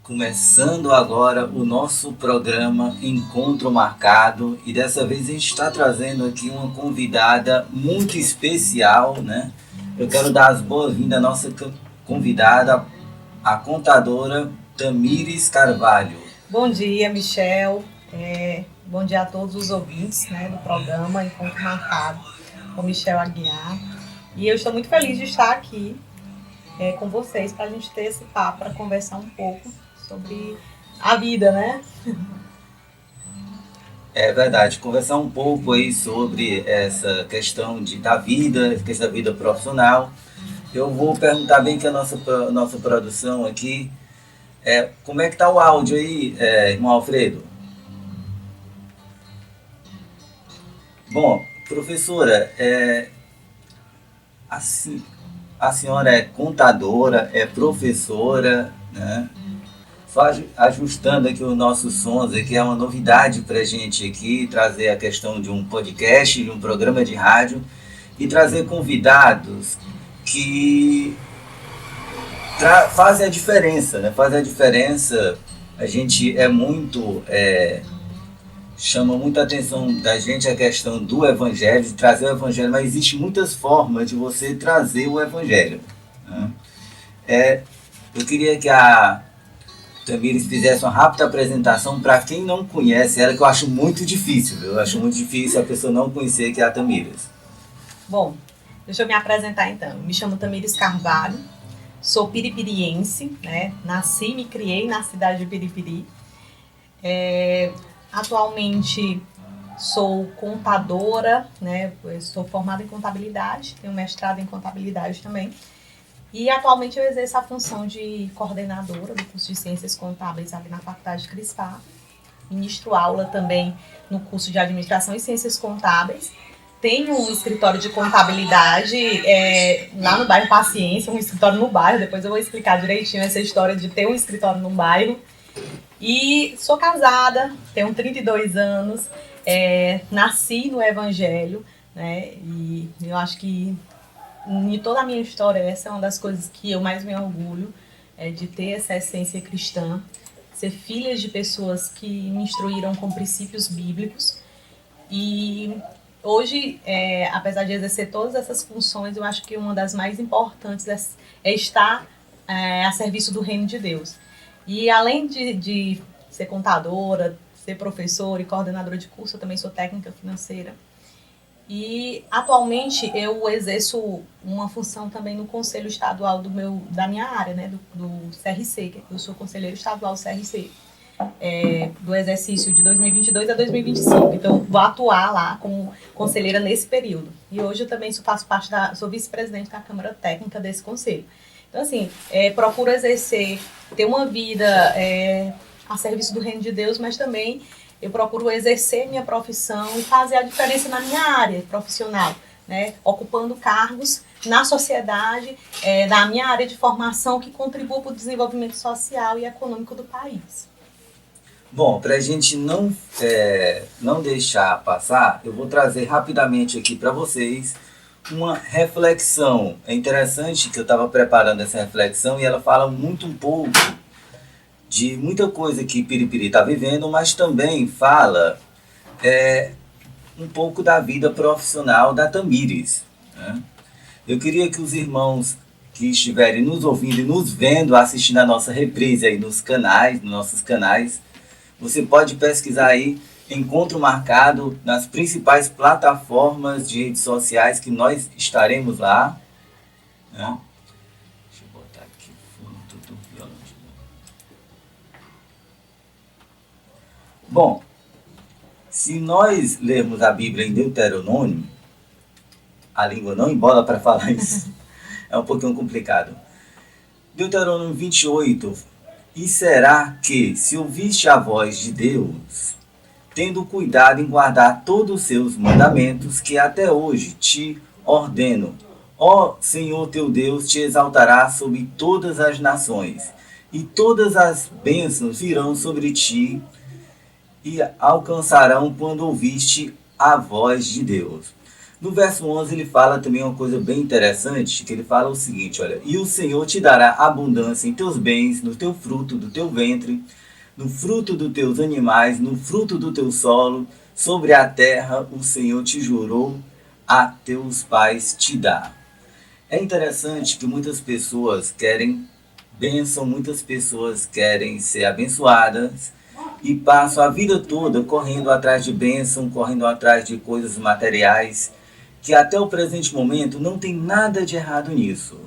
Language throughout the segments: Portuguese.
Começando agora o nosso programa Encontro Marcado, e dessa vez a gente está trazendo aqui uma convidada muito especial, né? Eu quero dar as boas-vindas à nossa convidada, a contadora Tamires Carvalho. Bom dia, Michel. Bom dia a todos os ouvintes, né, do programa Encontro Marcado com Michel Aguiar. E eu estou muito feliz de estar aqui com vocês para a gente ter esse papo, para conversar um pouco sobre a vida, né? É verdade, conversar um pouco aí sobre essa questão da vida, questão da vida profissional. Eu vou perguntar bem que a nossa produção aqui, como é que tá o áudio aí, irmão Alfredo? Bom, professora, assim, a senhora é contadora, é professora, né? Só ajustando aqui os nossos sons, aqui é uma novidade para a gente aqui, trazer a questão de um podcast, de um programa de rádio, e trazer convidados que fazem a diferença, né? Fazem a diferença. A gente chama muita atenção da gente a questão do evangelho, de trazer o evangelho, mas existem muitas formas de você trazer o evangelho, né? Eu queria que a Tamires fizesse uma rápida apresentação para quem não conhece ela, que eu acho muito difícil, viu? Eu acho muito difícil a pessoa não conhecer que é a Tamires. Bom, deixa eu me apresentar então. Me chamo Tamires Carvalho, sou piripiriense, né? Nasci e me criei na cidade de Piripiri. Atualmente sou contadora, né? Sou formada em contabilidade, tenho mestrado em contabilidade também. E atualmente eu exerço a função de coordenadora do curso de Ciências Contábeis ali na Faculdade de Crispá. Ministro aula também no curso de Administração e Ciências Contábeis. Tenho um escritório de contabilidade lá no bairro Paciência, um escritório no bairro. Depois eu vou explicar direitinho essa história de ter um escritório no bairro. E sou casada, tenho 32 anos, nasci no Evangelho, né? E eu acho que em toda a minha história, essa é uma das coisas que eu mais me orgulho, de ter essa essência cristã, ser filha de pessoas que me instruíram com princípios bíblicos. E hoje, apesar de exercer todas essas funções, eu acho que uma das mais importantes é estar a serviço do reino de Deus. E além de ser contadora, ser professora e coordenadora de curso, eu também sou técnica financeira. E atualmente eu exerço uma função também no Conselho Estadual da minha área, né, do CRC, eu sou conselheiro estadual CRC, do exercício de 2022 a 2025. Então, vou atuar lá como conselheira nesse período. E hoje eu também faço parte sou vice-presidente da Câmara Técnica desse conselho. Então, assim, procuro exercer, ter uma vida a serviço do reino de Deus, mas também eu procuro exercer minha profissão e fazer a diferença na minha área profissional, né? Ocupando cargos na sociedade, na minha área de formação, que contribua para o desenvolvimento social e econômico do país. Bom, para a gente não deixar passar, eu vou trazer rapidamente aqui para vocês uma reflexão. É interessante que eu estava preparando essa reflexão e ela fala muito um pouco de muita coisa que Piripiri está vivendo, mas também fala um pouco da vida profissional da Tamires, né? Eu queria que os irmãos que estiverem nos ouvindo e nos vendo, assistindo a nossa reprise aí nos nossos canais, você pode pesquisar aí Encontro Marcado nas principais plataformas de redes sociais que nós estaremos lá, né? Deixa eu botar aqui o fundo do violão de novo. Bom, se nós lermos a Bíblia em Deuteronômio, a língua não embola para falar isso, é um pouquinho complicado. Deuteronômio 28. E será que, se ouviste a voz de Deus, tendo cuidado em guardar todos os seus mandamentos, que até hoje te ordeno, ó Senhor teu Deus te exaltará sobre todas as nações, e todas as bênçãos virão sobre ti e alcançarão quando ouviste a voz de Deus. No verso 11 ele fala também uma coisa bem interessante, que ele fala o seguinte, olha, e o Senhor te dará abundância em teus bens, no teu fruto do teu ventre, no fruto dos teus animais, no fruto do teu solo, sobre a terra o Senhor te jurou a teus pais te dar. É interessante que muitas pessoas querem bênção, muitas pessoas querem ser abençoadas e passam a vida toda correndo atrás de bênção, correndo atrás de coisas materiais, que até o presente momento não tem nada de errado nisso.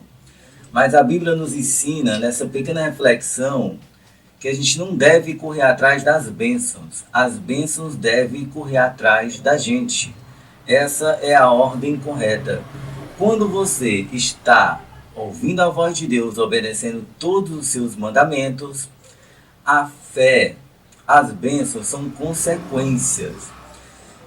Mas a Bíblia nos ensina, nessa pequena reflexão, que a gente não deve correr atrás das bênçãos. As bênçãos devem correr atrás da gente. Essa é a ordem correta. Quando você está ouvindo a voz de Deus, obedecendo todos os seus mandamentos, a fé, as bênçãos são consequências.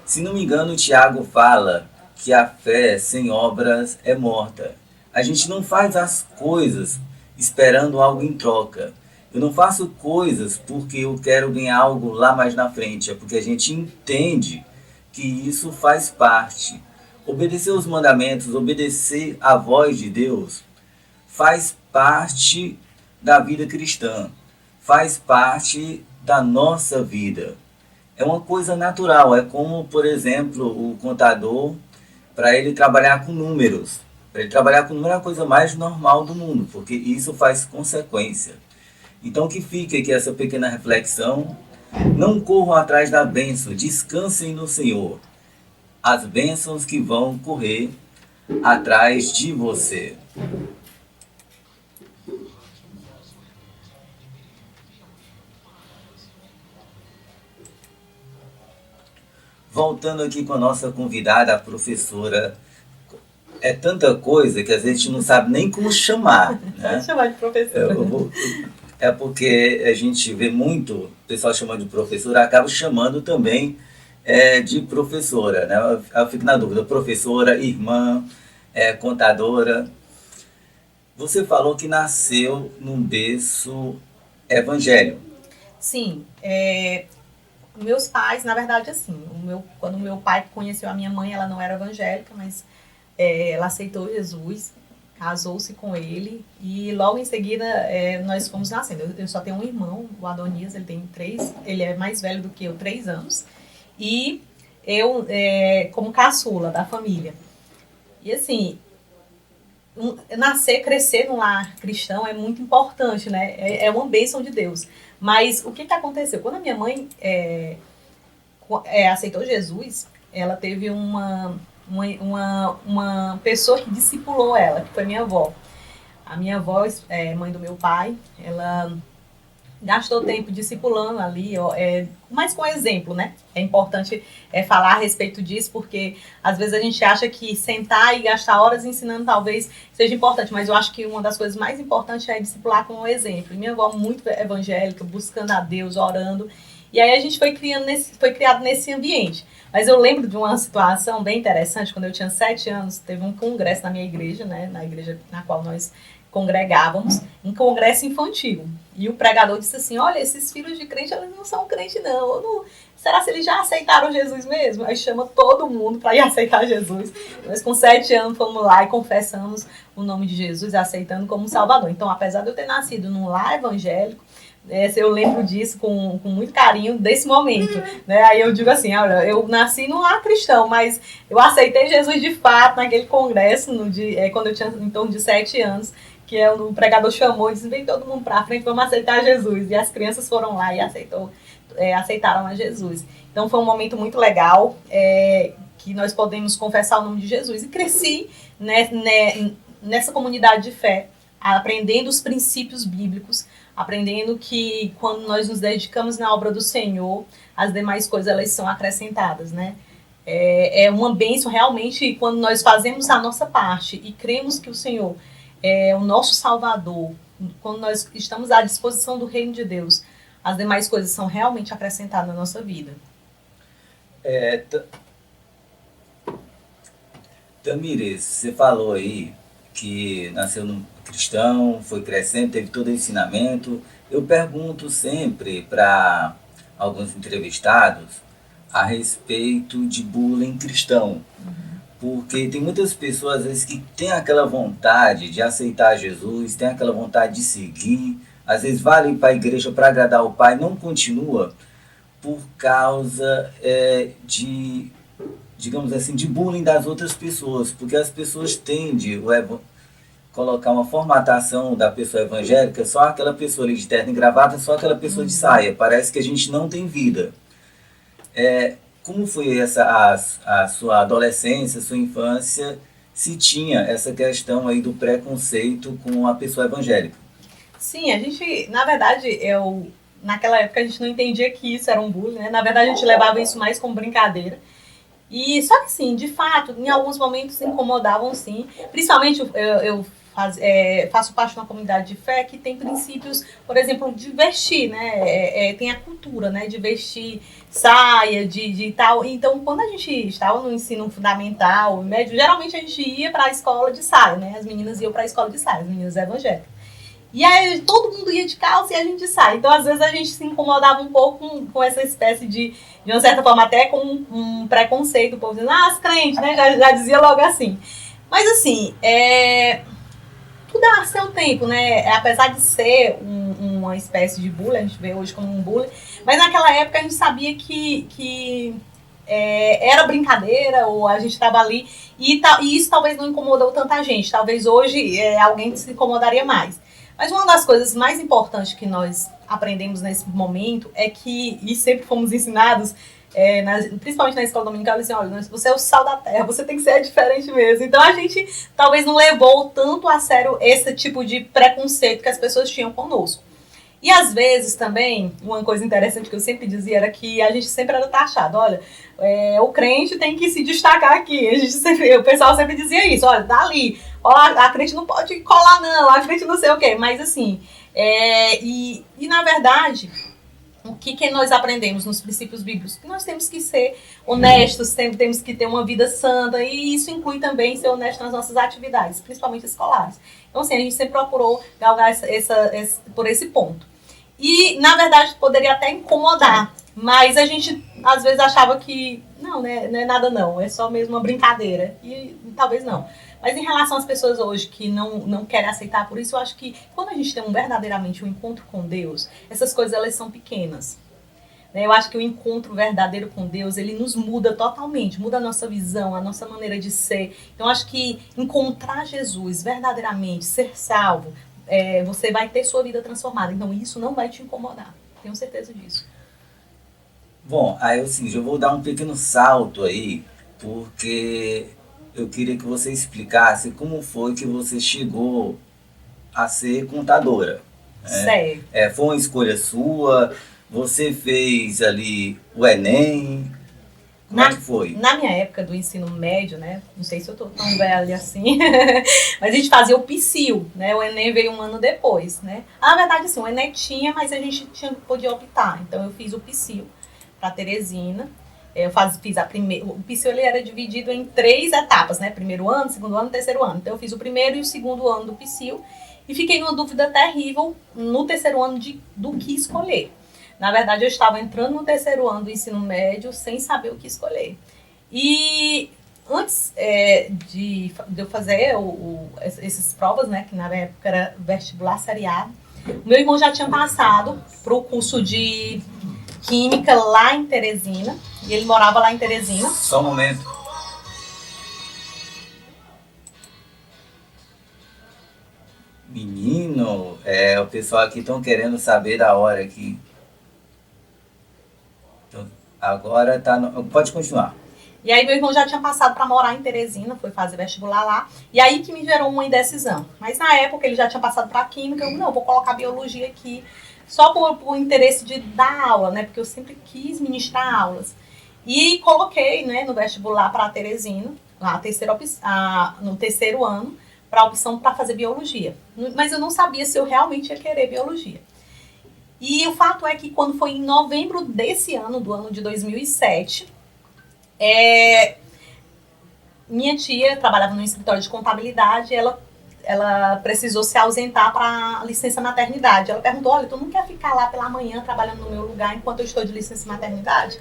Se não me engano, Tiago fala que a fé sem obras é morta. A gente não faz as coisas esperando algo em troca. Eu não faço coisas porque eu quero ganhar algo lá mais na frente. É porque a gente entende que isso faz parte. Obedecer os mandamentos, obedecer a voz de Deus, faz parte da vida cristã. Faz parte da nossa vida. É uma coisa natural. É como, por exemplo, o contador, para ele trabalhar com números. Para ele trabalhar com números é a coisa mais normal do mundo, porque isso faz consequência. Então que fique aqui essa pequena reflexão. Não corram atrás da bênção, descansem no Senhor. As bênçãos que vão correr atrás de você. Voltando aqui com a nossa convidada, a professora. É tanta coisa que às vezes a gente não sabe nem como chamar. Né? Pode chamar de professora. É porque a gente vê muito o pessoal chamando de professora, acaba chamando também de professora. Né? Eu fico na dúvida, professora, irmã, contadora. Você falou que nasceu num berço evangélico. Sim, meus pais, na verdade, assim, quando meu pai conheceu a minha mãe, ela não era evangélica, mas ela aceitou Jesus, casou-se com ele e logo em seguida nós fomos nascendo. Eu só tenho um irmão, o Adonias, ele é mais velho do que eu, 3 anos, e eu como caçula da família. E assim, crescer num lar cristão é muito importante, né? É uma bênção de Deus. Mas o que aconteceu? Quando a minha mãe aceitou Jesus, ela teve uma pessoa que discipulou ela, que foi minha avó. A minha avó, mãe do meu pai, ela gastou tempo discipulando ali, mas com exemplo, né? É importante falar a respeito disso, porque às vezes a gente acha que sentar e gastar horas ensinando talvez seja importante, mas eu acho que uma das coisas mais importantes é discipular com o exemplo. E minha avó muito evangélica, buscando a Deus, orando, e aí a gente foi criado nesse ambiente. Mas eu lembro de uma situação bem interessante, quando eu tinha 7 anos, teve um congresso na minha igreja, né? Na igreja na qual nós congregávamos, um congresso infantil. E o pregador disse assim, olha, esses filhos de crente, eles não são crente não. Será que eles já aceitaram Jesus mesmo? Aí chama todo mundo para ir aceitar Jesus. Nós com 7 anos fomos lá e confessamos o nome de Jesus, aceitando como Salvador. Então, apesar de eu ter nascido num lar evangélico, eu lembro disso com muito carinho, desse momento. Né? Aí eu digo assim, olha, eu nasci num lar cristão, mas eu aceitei Jesus de fato naquele congresso, quando eu tinha em torno de 7 anos, que o pregador chamou e disse, vem todo mundo pra frente, vamos aceitar Jesus. E as crianças foram lá e aceitaram a Jesus. Então foi um momento muito legal, que nós podemos confessar o nome de Jesus. E cresci nessa comunidade de fé, aprendendo os princípios bíblicos, aprendendo que quando nós nos dedicamos na obra do Senhor, as demais coisas elas são acrescentadas, né? É uma bênção realmente quando nós fazemos a nossa parte e cremos que o Senhor é o nosso Salvador, quando nós estamos à disposição do reino de Deus, as demais coisas são realmente acrescentadas na nossa vida. Tamires, você falou aí que nasceu num cristão, foi crescendo, teve todo o ensinamento. Eu pergunto sempre para alguns entrevistados a respeito de bullying cristão. Porque tem muitas pessoas, às vezes, que têm aquela vontade de aceitar Jesus, têm aquela vontade de seguir, às vezes vai para a igreja para agradar o Pai, não continua por causa de, digamos assim, de bullying das outras pessoas, porque as pessoas tendem colocar uma formatação da pessoa evangélica, só aquela pessoa ali de terno e gravata, só aquela pessoa de saia, parece que a gente não tem vida. Como foi a sua adolescência, sua infância, se tinha essa questão aí do preconceito com a pessoa evangélica? Sim, na verdade, naquela época a gente não entendia que isso era um bullying, né? Na verdade, a gente levava isso mais como brincadeira. E só que sim, de fato, em alguns momentos incomodavam sim. Principalmente eu faço parte de uma comunidade de fé que tem princípios, por exemplo, de vestir, né? Tem a cultura, né? De vestir saia, de tal. Então, quando a gente estava no ensino fundamental, médio, geralmente a gente ia para a escola de saia, né? As meninas iam para a escola de saia, as meninas evangélicas. E aí todo mundo ia de calça e a gente sai. Então, às vezes, a gente se incomodava um pouco com essa espécie de uma certa forma, até com um preconceito, o povo dizendo, as crentes, né? Já dizia logo assim. Mas, assim, tudo a seu tempo, né? Apesar de ser uma espécie de bullying, a gente vê hoje como um bullying, mas naquela época a gente sabia que era brincadeira, ou a gente estava ali, e isso talvez não incomodou tanta gente. Talvez hoje alguém se incomodaria mais. Mas uma das coisas mais importantes que nós aprendemos nesse momento é que, e sempre fomos ensinados, principalmente na escola dominical, assim, olha, você é o sal da terra, você tem que ser diferente mesmo. Então a gente talvez não levou tanto a sério esse tipo de preconceito que as pessoas tinham conosco. E às vezes também, uma coisa interessante que eu sempre dizia era que a gente sempre era taxado, olha, o crente tem que se destacar aqui. O pessoal sempre dizia isso, olha, tá ali, olha, a crente não pode colar não, a crente não sei o quê, mas assim, e na verdade, o que nós aprendemos nos princípios bíblicos? Que nós temos que ser honestos, temos que ter uma vida santa, e isso inclui também ser honesto nas nossas atividades, principalmente escolares. Então, assim, a gente sempre procurou galgar por esse ponto. E, na verdade, poderia até incomodar, mas a gente, às vezes, achava que não é nada não, é só mesmo uma brincadeira. E talvez não. Mas em relação às pessoas hoje que não querem aceitar por isso, eu acho que quando a gente tem verdadeiramente um encontro com Deus, essas coisas elas são pequenas. Eu acho que o encontro verdadeiro com Deus, ele nos muda totalmente, muda a nossa visão, a nossa maneira de ser. Então, eu acho que encontrar Jesus verdadeiramente, ser salvo, você vai ter sua vida transformada. Então, isso não vai te incomodar. Tenho certeza disso. Bom, aí eu vou dar um pequeno salto aí, porque eu queria que você explicasse como foi que você chegou a ser contadora. Certo. Foi uma escolha sua? Você fez ali o Enem? Como é que foi? Na minha época do ensino médio, né? Não sei se eu tô tão velha assim, mas a gente fazia o PSIL, né? O Enem veio um ano depois, né? Na verdade, assim, o Enem tinha, mas a gente podia optar. Então, eu fiz o PSIL para Teresina. Fiz a primeira. O PSIL ele era dividido em 3 etapas, né? Primeiro ano, segundo ano, terceiro ano. Então, eu fiz o primeiro e o segundo ano do PSIL e fiquei numa dúvida terrível no terceiro ano do que escolher. Na verdade, eu estava entrando no terceiro ano do ensino médio sem saber o que escolher. E antes de eu fazer essas provas, né, que na época era vestibular seriado, meu irmão já tinha passado para o curso de Química lá em Teresina, e ele morava lá em Teresina. Só um momento. Menino, o pessoal aqui estão querendo saber da hora aqui. Então, agora tá pode continuar. E aí meu irmão já tinha passado para morar em Teresina, foi fazer vestibular lá. E aí que me gerou uma indecisão. Mas na época ele já tinha passado para Química, eu vou colocar Biologia aqui, só por interesse de dar aula, né? Porque eu sempre quis ministrar aulas. E coloquei, né, no vestibular para Teresina, no terceiro ano, para a opção para fazer Biologia. Mas eu não sabia se eu realmente ia querer Biologia. E o fato é que quando foi em novembro desse ano, do ano de 2007, minha tia trabalhava no escritório de contabilidade, ela precisou se ausentar para licença maternidade. Ela perguntou, olha, tu não quer ficar lá pela manhã trabalhando no meu lugar enquanto eu estou de licença maternidade?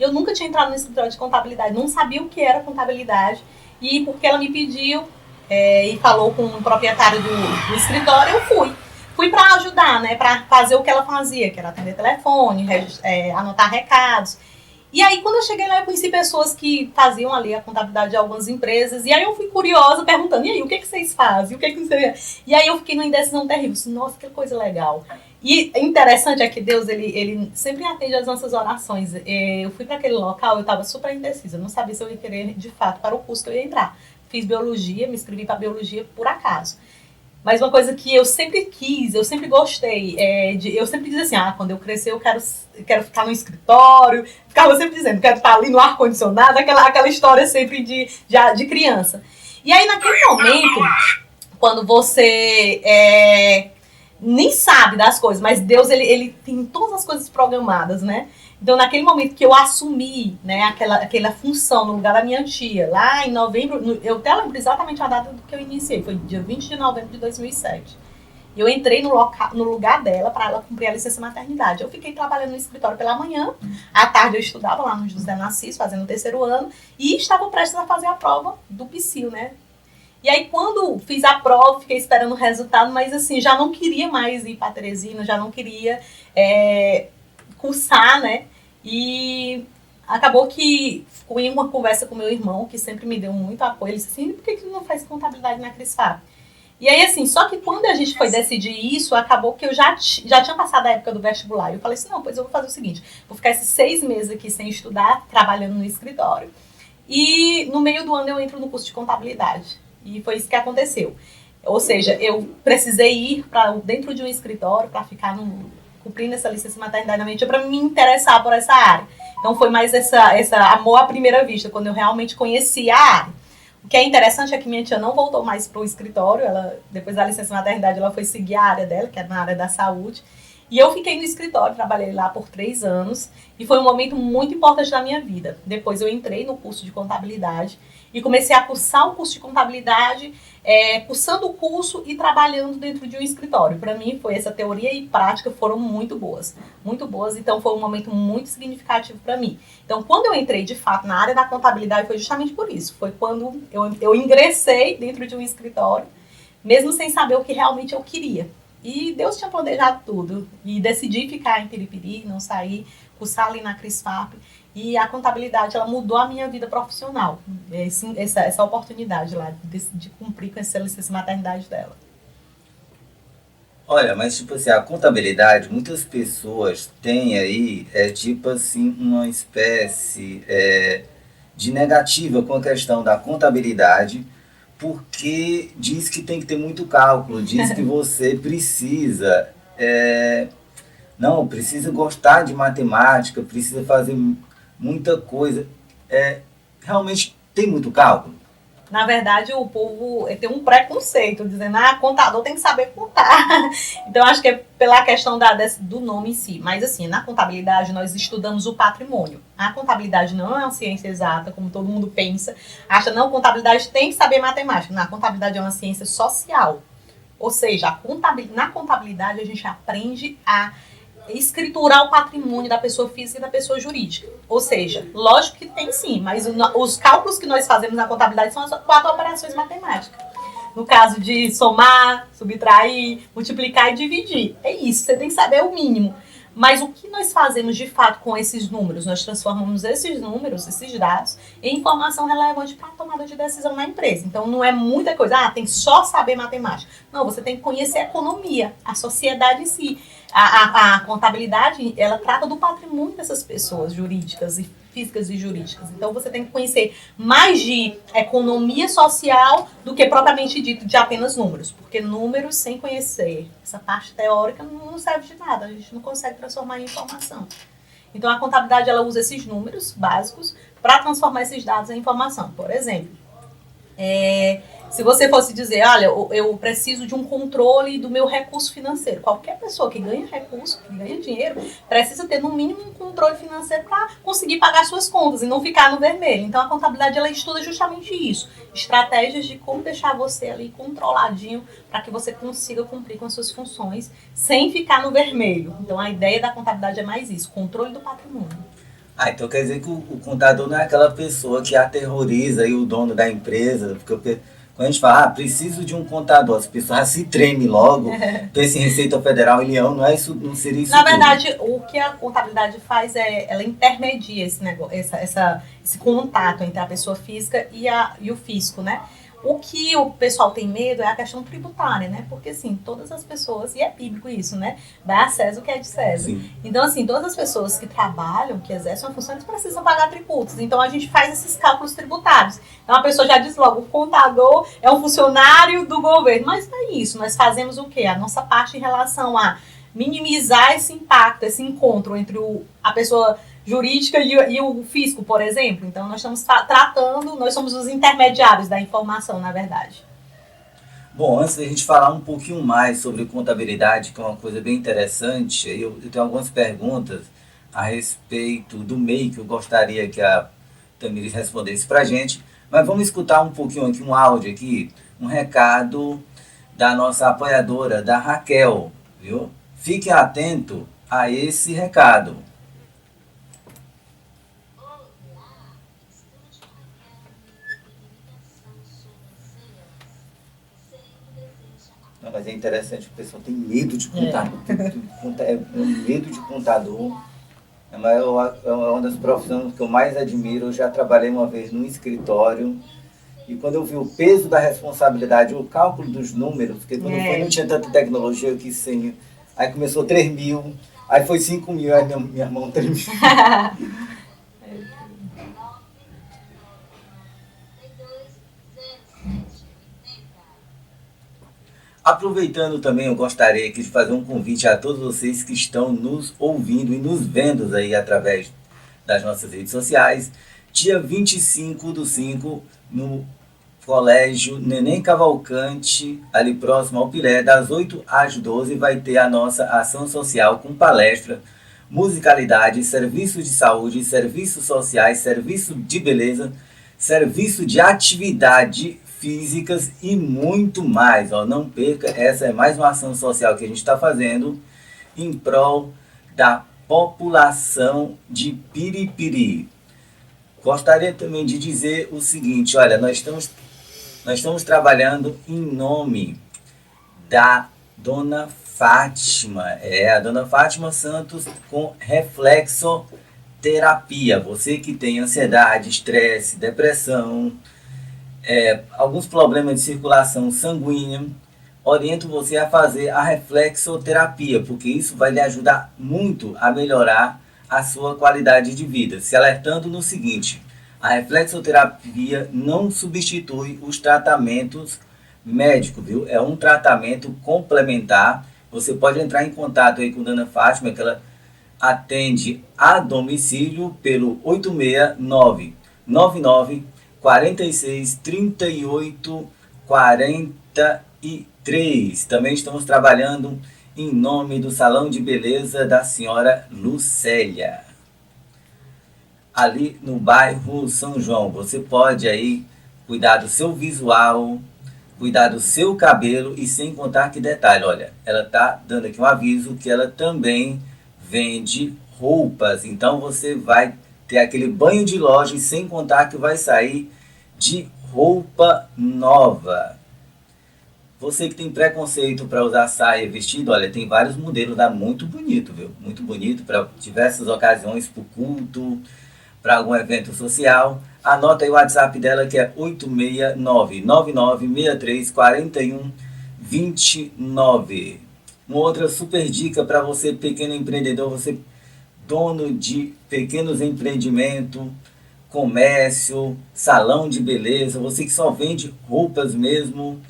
Eu nunca tinha entrado no escritório de contabilidade, não sabia o que era contabilidade. E porque ela me pediu e falou com o proprietário do escritório, eu fui. Fui para ajudar, né? Para fazer o que ela fazia, que era atender telefone, anotar recados. E aí, quando eu cheguei lá, eu conheci pessoas que faziam ali a contabilidade de algumas empresas. E aí eu fui curiosa, perguntando, e aí, o que vocês fazem? O que você... E aí eu fiquei numa indecisão terrível. Nossa, que coisa legal. E interessante é que Deus, ele sempre atende às nossas orações. Eu fui para aquele local, eu estava super indecisa. Não sabia se eu ia querer, de fato, para o curso que eu ia entrar. Fiz biologia, me inscrevi para biologia por acaso. Mas uma coisa que eu sempre quis, eu sempre gostei, eu sempre dizia assim, quando eu crescer eu quero ficar no escritório, ficava sempre dizendo, quero estar ali no ar-condicionado, aquela história sempre de criança. E aí naquele momento, quando você nem sabe das coisas, mas Deus ele tem todas as coisas programadas, né? Então, naquele momento que eu assumi, né, aquela função no lugar da minha tia, lá em novembro, eu até lembro exatamente a data do que eu iniciei, foi dia 20 de novembro de 2007. E eu entrei no lugar dela para ela cumprir a licença maternidade. Eu fiquei trabalhando no escritório pela manhã, à tarde eu estudava lá no José Narciso, fazendo o 3º ano, e estava prestes a fazer a prova do PSIL, né? E aí, quando fiz a prova, fiquei esperando o resultado, mas assim, já não queria mais ir para Teresina, já não queria cursar, né? E acabou que fui em uma conversa com meu irmão, que sempre me deu muito apoio. Ele disse assim, por que não faz contabilidade na CRISFAP? E aí, assim, só que quando a gente foi decidir isso, acabou que eu já tinha passado a época do vestibular. Eu falei assim, não, pois eu vou fazer o seguinte, vou ficar esses 6 meses aqui sem estudar, trabalhando no escritório. E no meio do ano eu entro no curso de contabilidade. E foi isso que aconteceu. Ou seja, eu precisei ir para dentro de um escritório para ficar cumprindo essa licença maternidade na minha tia para me interessar por essa área. Então foi mais essa amor à primeira vista, quando eu realmente conheci a área. O que é interessante é que minha tia não voltou mais para o escritório, ela, depois da licença maternidade, ela foi seguir a área dela, que era na área da saúde. E eu fiquei no escritório, trabalhei lá por 3 anos, e foi um momento muito importante da minha vida. Depois eu entrei no curso de contabilidade e comecei a cursar o curso de contabilidade, cursando o curso e trabalhando dentro de um escritório. Para mim, foi essa teoria e prática foram muito boas, então foi um momento muito significativo para mim. Então, quando eu entrei, de fato, na área da contabilidade, foi justamente por isso. Foi quando eu ingressei dentro de um escritório, mesmo sem saber o que realmente eu queria. E Deus tinha planejado tudo. E decidi ficar em Piripiri, não sair, cursar ali na CRISFAP. E a contabilidade, ela mudou a minha vida profissional. Essa oportunidade lá de cumprir com essa licença maternidade dela. Olha, mas tipo assim, a contabilidade, muitas pessoas têm aí, tipo assim, uma espécie de negativa com a questão da contabilidade, porque diz que tem que ter muito cálculo, diz que você precisa, não, precisa gostar de matemática, precisa fazer muita coisa. Realmente tem muito cálculo? Na verdade, o povo tem um preconceito, dizendo, contador tem que saber contar. Então, acho que é pela questão do nome em si. Mas, assim, na contabilidade, nós estudamos o patrimônio. A contabilidade não é uma ciência exata, como todo mundo pensa. Acha, não, contabilidade tem que saber matemática. Não, a contabilidade é uma ciência social. Ou seja, na contabilidade, a gente aprende a escriturar o patrimônio da pessoa física e da pessoa jurídica. Ou seja, lógico que tem sim, mas os cálculos que nós fazemos na contabilidade são as 4 operações matemáticas. No caso de somar, subtrair, multiplicar e dividir. É isso, você tem que saber o mínimo. Mas o que nós fazemos de fato com esses números? Nós transformamos esses números, esses dados, em informação relevante para a tomada de decisão na empresa. Então não é muita coisa, tem só saber matemática. Não, você tem que conhecer a economia, a sociedade em si. A contabilidade, ela trata do patrimônio dessas pessoas jurídicas e físicas e jurídicas. Então, você tem que conhecer mais de economia social do que propriamente dito de apenas números. Porque números, sem conhecer essa parte teórica, não serve de nada. A gente não consegue transformar em informação. Então, a contabilidade, ela usa esses números básicos para transformar esses dados em informação. Por exemplo, se você fosse dizer, olha, eu preciso de um controle do meu recurso financeiro. Qualquer pessoa que ganha recurso, que ganha dinheiro, precisa ter no mínimo um controle financeiro para conseguir pagar suas contas e não ficar no vermelho. Então a contabilidade ela estuda justamente isso. Estratégias de como deixar você ali controladinho para que você consiga cumprir com as suas funções sem ficar no vermelho. Então a ideia da contabilidade é mais isso, controle do patrimônio. Ah, então quer dizer que o contador não é aquela pessoa que aterroriza aí o dono da empresa, porque quando a gente fala, preciso de um contador, as pessoas já se tremem logo, pensa em Receita Federal, União, não é isso, não seria isso Na tudo. verdade, o que a contabilidade faz é ela intermedia esse negócio, esse contato entre a pessoa física e o fisco, né? O que o pessoal tem medo é a questão tributária, né? Porque, assim, todas as pessoas, e é bíblico isso, né? Vai a César o que é de César. Sim. Então, assim, todas as pessoas que trabalham, que exercem uma função, eles precisam pagar tributos. Então, a gente faz esses cálculos tributários. Então, a pessoa já diz logo, o contador é um funcionário do governo. Mas não é isso. Nós fazemos o quê? A nossa parte em relação a minimizar esse impacto, esse encontro entre a pessoa jurídica e o fisco, por exemplo. Então, nós estamos tratando, nós somos os intermediários da informação, na verdade. Bom, antes da gente falar um pouquinho mais sobre contabilidade, que é uma coisa bem interessante, eu tenho algumas perguntas a respeito do MEI que eu gostaria que a Tamires respondesse para a gente, mas vamos escutar um pouquinho aqui, um áudio aqui, um recado da nossa apoiadora, da Raquel, viu? Fique atento a esse recado. Não, mas é interessante, o pessoal tem medo de contador. Medo de contador. É uma das profissões que eu mais admiro. Eu já trabalhei uma vez num escritório e quando eu vi o peso da responsabilidade, o cálculo dos números, porque quando foi não tinha tanta tecnologia, eu quis 100. Aí começou 3 mil, aí foi 5 mil, aí minha mão tremeu. Aproveitando também, eu gostaria aqui de fazer um convite a todos vocês que estão nos ouvindo e nos vendo aí através das nossas redes sociais. Dia 25/5, no Colégio Neném Cavalcante, ali próximo ao Piré, das 8 às 12, vai ter a nossa ação social com palestra, musicalidade, serviço de saúde, serviços sociais, serviço de beleza, serviço de atividade físicas e muito mais. Ó, não perca, essa é mais uma ação social que a gente está fazendo em prol da população de Piripiri. Gostaria também de dizer o seguinte, olha, nós estamos trabalhando em nome da Dona Fátima, a Dona Fátima Santos com reflexoterapia. Você que tem ansiedade, estresse, depressão, alguns problemas de circulação sanguínea, oriento você a fazer a reflexoterapia, porque isso vai lhe ajudar muito a melhorar a sua qualidade de vida. Se alertando no seguinte, a reflexoterapia não substitui os tratamentos médicos, viu? É um tratamento complementar. Você pode entrar em contato aí com a Dona Fátima, que ela atende a domicílio pelo 869 99 46 38 43. Também estamos trabalhando em nome do Salão de Beleza da Senhora Lucélia, ali no bairro São João. Você pode aí cuidar do seu visual, cuidar do seu cabelo e sem contar que detalhe, olha, ela tá dando aqui um aviso que ela também vende roupas. Então você vai ter aquele banho de loja e sem contar que vai sair de roupa nova. Você que tem preconceito para usar saia e vestido, olha, tem vários modelos, dá muito bonito, viu? Muito bonito para diversas ocasiões, para o culto, para algum evento social. Anota aí o WhatsApp dela que é 869-9963-4129. Uma outra super dica para você, pequeno empreendedor, você dono de pequenos empreendimentos, comércio, salão de beleza, você que só vende roupas mesmo.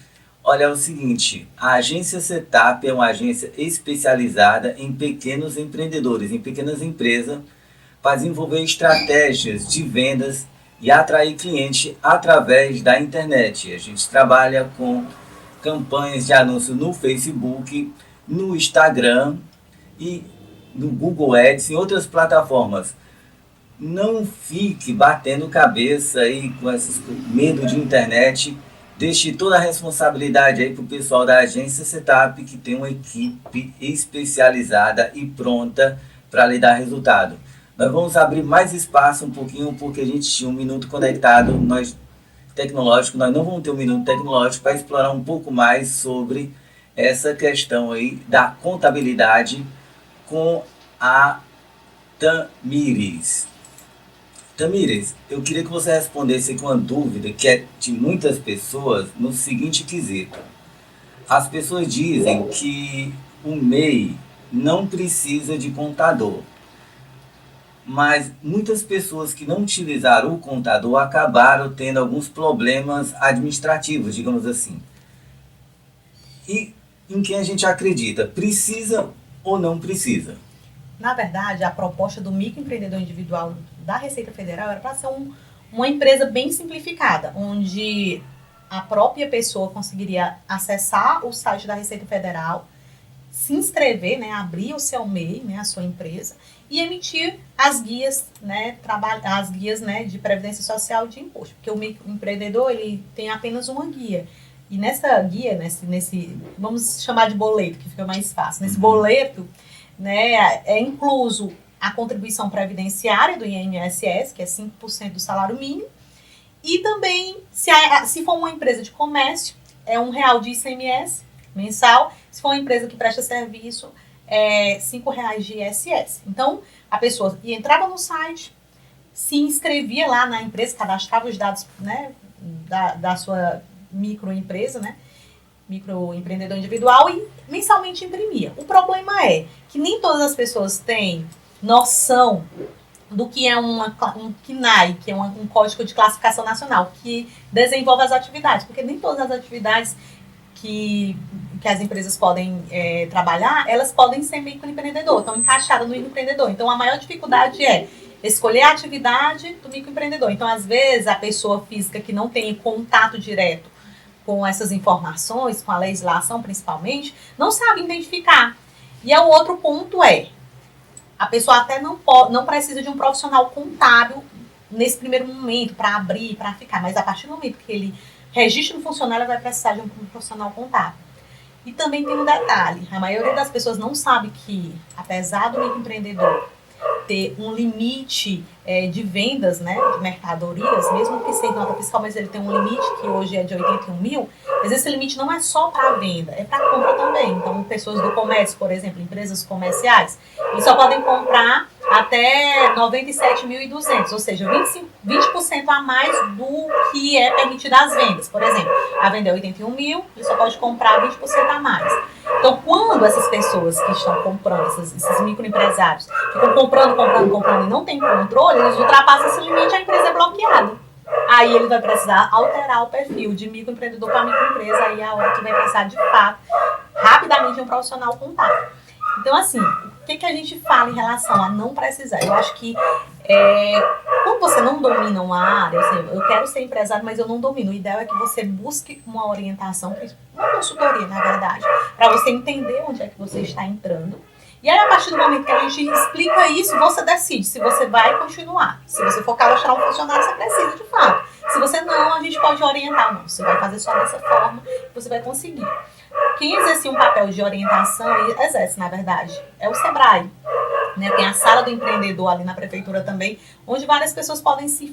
Olha, é o seguinte, a agência Setup é uma agência especializada em pequenos empreendedores, em pequenas empresas, para desenvolver estratégias de vendas e atrair cliente através da internet. A gente trabalha com campanhas de anúncio no Facebook, no Instagram e no Google Ads e outras plataformas. Não fique batendo cabeça aí com esses medo de internet. Deixe toda a responsabilidade aí para o pessoal da agência Setup, que tem uma equipe especializada e pronta para lhe dar resultado. Nós vamos abrir mais espaço um pouquinho, porque a gente tinha um minuto conectado, nós não vamos ter um minuto tecnológico para explorar um pouco mais sobre essa questão aí da contabilidade com a Tamires. Tamires, eu queria que você respondesse com uma dúvida que é de muitas pessoas no seguinte quesito. As pessoas dizem que o MEI não precisa de contador, mas muitas pessoas que não utilizaram o contador acabaram tendo alguns problemas administrativos, digamos assim. E em quem a gente acredita? Precisa ou não precisa? Na verdade, a proposta do microempreendedor individual da Receita Federal era para ser uma empresa bem simplificada, onde a própria pessoa conseguiria acessar o site da Receita Federal, se inscrever, né, abrir o seu MEI, né, a sua empresa, e emitir as guias, né, de previdência social e de imposto. Porque o microempreendedor, ele tem apenas uma guia. E nessa guia, vamos chamar de boleto, que fica mais fácil. Nesse boleto, né, é incluso a contribuição previdenciária do INSS, que é 5% do salário mínimo, e também, se for uma empresa de comércio, é R$ 1 de ICMS mensal. Se for uma empresa que presta serviço, é R$ 5 de ISS. Então, a pessoa entrava no site, se inscrevia lá na empresa, cadastrava os dados, né, da sua microempresa, né, microempreendedor individual, e mensalmente imprimia. O problema é que nem todas as pessoas têm noção do que é um CNAE, que é um Código de Classificação Nacional, que desenvolve as atividades, porque nem todas as atividades que as empresas podem trabalhar, elas podem ser microempreendedor, estão encaixadas no microempreendedor. Então, a maior dificuldade é escolher a atividade do microempreendedor. Então, às vezes, a pessoa física que não tem contato direto com essas informações, com a legislação principalmente, não sabe identificar. E o outro ponto a pessoa até não precisa de um profissional contábil nesse primeiro momento para abrir, para ficar, mas a partir do momento que ele registra um funcionário, vai precisar de um profissional contábil. E também tem um detalhe, a maioria das pessoas não sabe que, apesar do microempreendedor ter um limite de vendas, né, de mercadorias, mesmo que sem nota fiscal, mas ele tem um limite que hoje é de 81 mil, mas esse limite não é só para venda, é para compra também. Então, pessoas do comércio, por exemplo, empresas comerciais, eles só podem comprar até 97.200, ou seja, 20% a mais do que é permitido às vendas. Por exemplo, a venda é 81 mil, ele só pode comprar 20% a mais. Então, quando essas pessoas que estão comprando, esses microempresários, ficam comprando e não tem controle, eles ultrapassam esse limite, a empresa é bloqueada. Aí ele vai precisar alterar o perfil de microempreendedor para microempresa, aí é a hora que vai precisar, de fato, rapidamente de um profissional contábil. Então, assim, o que a gente fala em relação a não precisar? Eu acho que quando você não domina uma área, eu quero ser empresário, mas eu não domino. O ideal é que você busque uma orientação, uma consultoria, na verdade, para você entender onde é que você está entrando. E aí, a partir do momento que a gente explica isso, você decide se você vai continuar. Se você for cadastrar um funcionário, você precisa, de fato. Se você não, a gente pode orientar. Não, você vai fazer só dessa forma, você vai conseguir. Quem exerce um papel de orientação, e exerce, na verdade, é o Sebrae. Né? Tem a sala do empreendedor ali na prefeitura também, onde várias pessoas podem se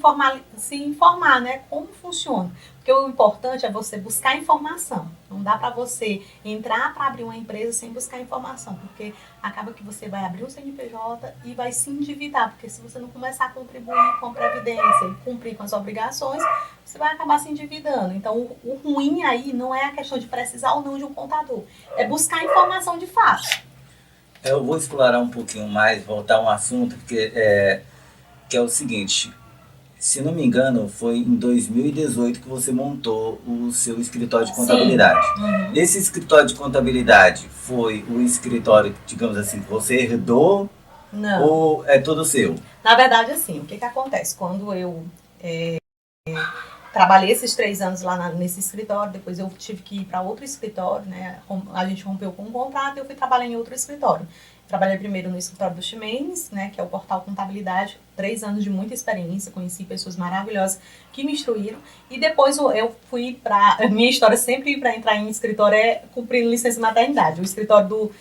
informar, né? Como funciona. Porque o importante é você buscar informação. Não dá para você entrar para abrir uma empresa sem buscar informação, porque acaba que você vai abrir um CNPJ e vai se endividar, porque se você não começar a contribuir com a previdência e cumprir com as obrigações, você vai acabar se endividando. Então, o ruim aí não é a questão de precisar ou não de um contador, é buscar informação de fato. Eu vou explorar um pouquinho mais, voltar a um assunto que é o seguinte. Se não me engano, foi em 2018 que você montou o seu escritório de contabilidade. Uhum. Esse escritório de contabilidade foi o escritório, digamos assim, que você herdou? Não. Ou é todo seu? Na verdade, assim, o que acontece? Quando eu trabalhei esses 3 anos lá nesse escritório, depois eu tive que ir para outro escritório, né? A gente rompeu com um contrato e eu fui trabalhar em outro escritório. Trabalhei primeiro no escritório do Ximenes, né, que é o portal Contabilidade, 3 anos de muita experiência, conheci pessoas maravilhosas que me instruíram, e depois eu fui para, minha história sempre para entrar em escritório é cumprir licença maternidade, o escritório do,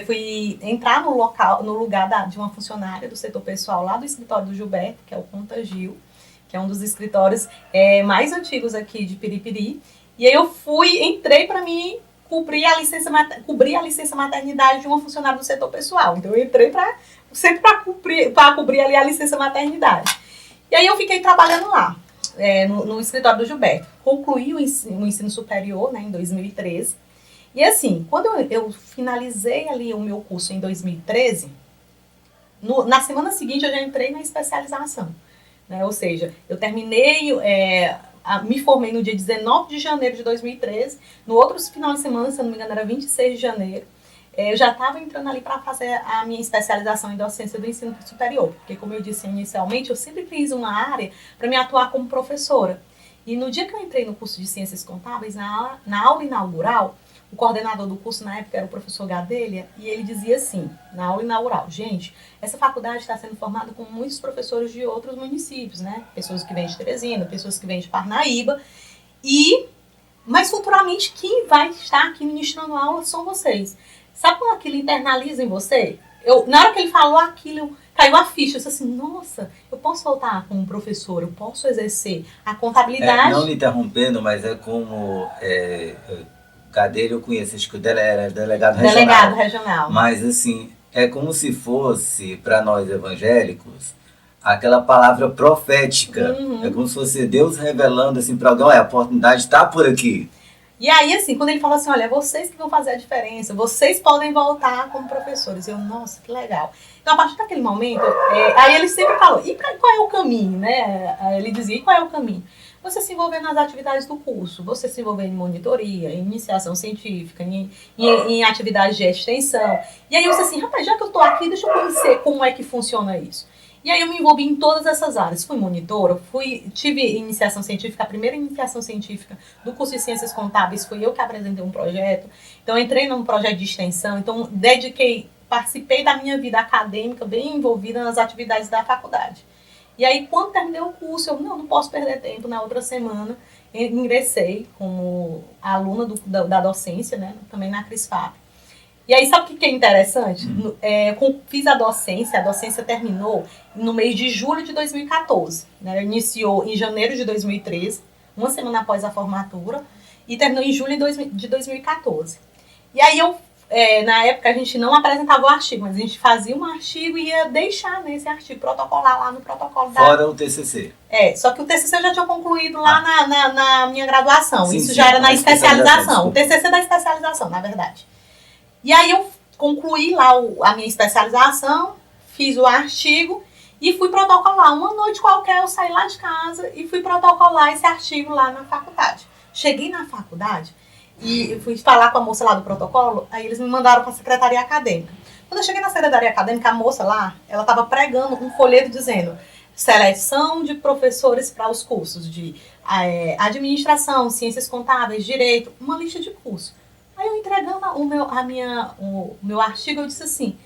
fui entrar no local, no lugar de uma funcionária do setor pessoal lá do escritório do Gilberto, que é o Contagil, que é um dos escritórios mais antigos aqui de Piripiri, e aí eu entrei para mim cobrir a licença maternidade de uma funcionária do setor pessoal. Então eu entrei sempre para cobrir ali a licença maternidade. E aí eu fiquei trabalhando lá, no escritório do Gilberto. Concluí o ensino superior, né, em 2013. E assim, quando eu finalizei ali o meu curso em 2013, na semana seguinte eu já entrei na especialização. Né? Ou seja, eu terminei... me formei no dia 19 de janeiro de 2013. No outro final de semana, se eu não me engano, era 26 de janeiro. Eu já estava entrando ali para fazer a minha especialização em docência do ensino superior. Porque, como eu disse inicialmente, eu sempre fiz uma área para me atuar como professora. E no dia que eu entrei no curso de Ciências Contábeis, na aula inaugural, o coordenador do curso na época era o professor Gadelha, e ele dizia assim, na aula inaugural: gente, essa faculdade está sendo formada com muitos professores de outros municípios, né? Pessoas que vêm de Teresina, pessoas que vêm de Parnaíba, mas futuramente quem vai estar aqui ministrando aula são vocês. Sabe quando aquilo internaliza em você? Na hora que ele falou aquilo, caiu a ficha. Eu disse assim, nossa, eu posso voltar como professor, eu posso exercer a contabilidade. Não lhe interrompendo, mas é como... Cadeira eu conheço, acho que era delegado regional. Delegado regional. Mas assim, é como se fosse, para nós evangélicos, aquela palavra profética. Uhum. É como se fosse Deus revelando assim para alguém, olha, a oportunidade está por aqui. E aí, assim, quando ele falou assim, olha, é vocês que vão fazer a diferença, vocês podem voltar como professores. Eu, nossa, que legal. Então, a partir daquele momento, aí ele sempre falou, qual é o caminho, né? Aí ele dizia, e qual é o caminho? Você se envolver nas atividades do curso, você se envolver em monitoria, em iniciação científica, em atividades de extensão. E aí eu disse assim, rapaz, já que eu estou aqui, deixa eu conhecer como é que funciona isso. E aí eu me envolvi em todas essas áreas. Fui monitora, tive iniciação científica, a primeira iniciação científica do curso de Ciências Contábeis fui eu que apresentei um projeto. Então entrei num projeto de extensão, então participei da minha vida acadêmica, bem envolvida nas atividades da faculdade. E aí, quando terminei o curso, eu não posso perder tempo. Na outra semana, ingressei como aluna da docência, né, também na CRISFAP. E aí, sabe o que é interessante? Fiz a docência terminou no mês de julho de 2014. Né, iniciou em janeiro de 2013, uma semana após a formatura, e terminou em julho de 2014. E aí, na época, a gente não apresentava o artigo, mas a gente fazia um artigo e ia deixar nesse artigo, protocolar lá no protocolo Fora o TCC. Só que o TCC eu já tinha concluído lá na minha graduação. Sim, isso já era na especialização. O TCC da especialização, na verdade. E aí eu concluí lá a minha especialização, fiz o artigo e fui protocolar. Uma noite qualquer eu saí lá de casa e fui protocolar esse artigo lá na faculdade. Cheguei na faculdade e fui falar com a moça lá do protocolo, aí eles me mandaram para a secretaria acadêmica. Quando eu cheguei na secretaria acadêmica, a moça lá, ela estava pregando um folheto dizendo seleção de professores para os cursos de administração, ciências contábeis, direito, uma lista de cursos. Aí eu entregando o meu artigo, eu disse assim,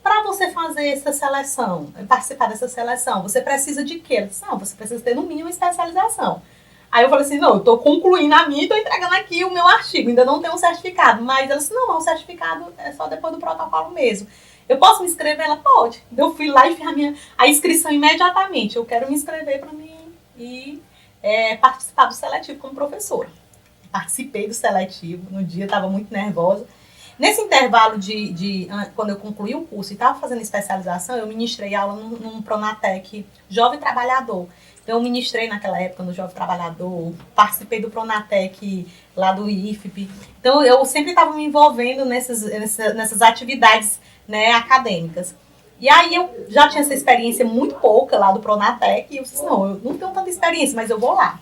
para você fazer essa seleção, participar dessa seleção, você precisa de quê? Ela disse, não, você precisa ter no mínimo especialização. Aí eu falei assim, não, eu estou concluindo a minha e estou entregando aqui o meu artigo, ainda não tenho um certificado. Mas ela disse, não, o certificado é só depois do protocolo mesmo. Eu posso me inscrever? Ela pode. Eu fui lá e fiz a inscrição imediatamente. Eu quero me inscrever para mim e participar do seletivo como professora. Participei do seletivo, no dia estava muito nervosa. Nesse intervalo quando eu concluí o curso e estava fazendo especialização, eu ministrei aula num Pronatec Jovem Trabalhador. Então, eu ministrei naquela época no Jovem Trabalhador, participei do Pronatec lá do IFP. Então, eu sempre estava me envolvendo nessas atividades, né, acadêmicas. E aí, eu já tinha essa experiência muito pouca lá do Pronatec, e eu disse, não, eu não tenho tanta experiência, mas eu vou lá.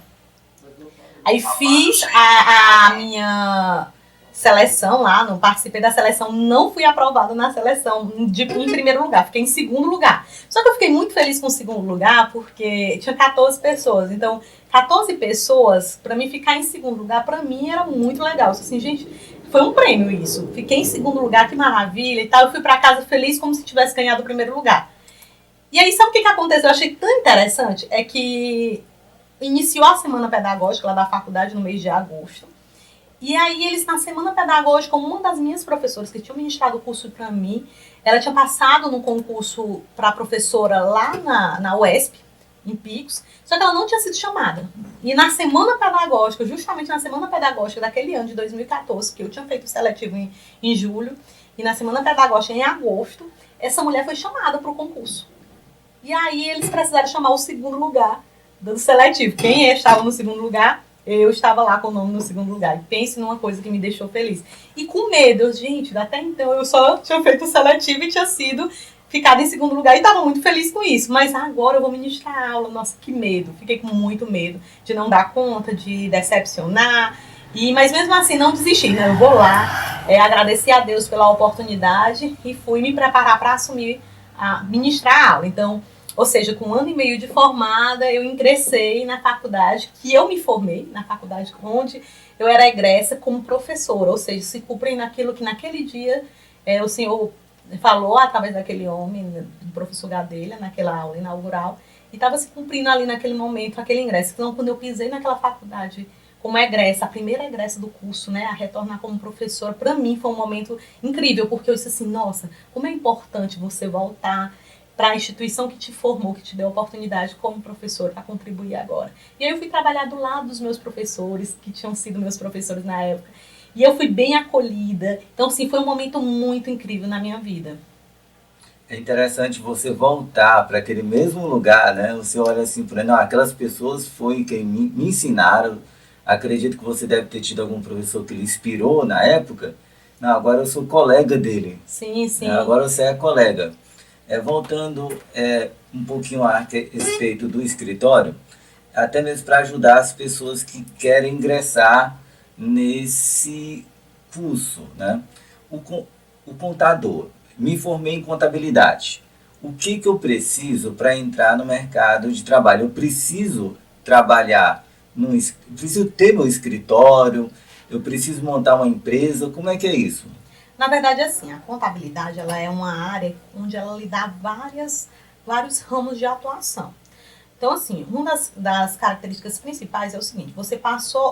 Aí, fiz a minha seleção lá, não participei da seleção, não fui aprovada na seleção em primeiro lugar, fiquei em segundo lugar. Só que eu fiquei muito feliz com o segundo lugar, porque tinha 14 pessoas. Então, 14 pessoas, para mim ficar em segundo lugar, para mim era muito legal. Assim, gente, foi um prêmio isso. Fiquei em segundo lugar, que maravilha e tal. Eu fui para casa feliz como se tivesse ganhado o primeiro lugar. E aí, sabe o que aconteceu? Eu achei tão interessante, é que iniciou a semana pedagógica lá da faculdade no mês de agosto. E aí, eles, na semana pedagógica, uma das minhas professoras que tinha ministrado o curso para mim, ela tinha passado no concurso para professora lá na UESP, em Picos, só que ela não tinha sido chamada. E na semana pedagógica, justamente na semana pedagógica daquele ano de 2014, que eu tinha feito o seletivo em julho, e na semana pedagógica em agosto, essa mulher foi chamada para o concurso. E aí eles precisaram chamar o segundo lugar do seletivo. Quem estava no segundo lugar? Eu estava lá com o nome no segundo lugar. E pense numa coisa que me deixou feliz. E com medo, gente, até então eu só tinha feito o seletivo e tinha ficado em segundo lugar e estava muito feliz com isso. Mas agora eu vou ministrar aula. Nossa, que medo. Fiquei com muito medo de não dar conta, de decepcionar. Mas mesmo assim não desisti, né? Eu vou lá, agradecer a Deus pela oportunidade e fui me preparar para assumir, ministrar a aula. Então, ou seja, com 1 ano e meio de formada, eu ingressei na faculdade, que eu me formei, na faculdade onde eu era egressa como professora, ou seja, se cumprem naquilo que naquele dia o senhor falou através daquele homem, do professor Gadelha, naquela aula inaugural, e estava se cumprindo ali naquele momento, aquele ingresso. Então, quando eu pisei naquela faculdade como egressa, a primeira egressa do curso, né, a retornar como professora, para mim foi um momento incrível, porque eu disse assim, nossa, como é importante você voltar para a instituição que te formou, que te deu a oportunidade como professora para contribuir agora. E aí eu fui trabalhar do lado dos meus professores, que tinham sido meus professores na época, e eu fui bem acolhida. Então, sim, foi um momento muito incrível na minha vida. É interessante você voltar para aquele mesmo lugar, né? Você olha assim, por não, aquelas pessoas foi quem me ensinaram. Acredito que você deve ter tido algum professor que lhe inspirou na época. Não, agora eu sou colega dele. Sim, sim. Agora você é colega. Voltando um pouquinho a respeito do escritório, até mesmo para ajudar as pessoas que querem ingressar nesse curso, né? O contador, me formei em contabilidade. O que eu preciso para entrar no mercado de trabalho? Eu preciso trabalhar, preciso ter meu escritório, eu preciso montar uma empresa, como é que é isso? Na verdade, assim, a contabilidade ela é uma área onde ela lhe dá vários ramos de atuação. Então, assim, uma das características principais é o seguinte, você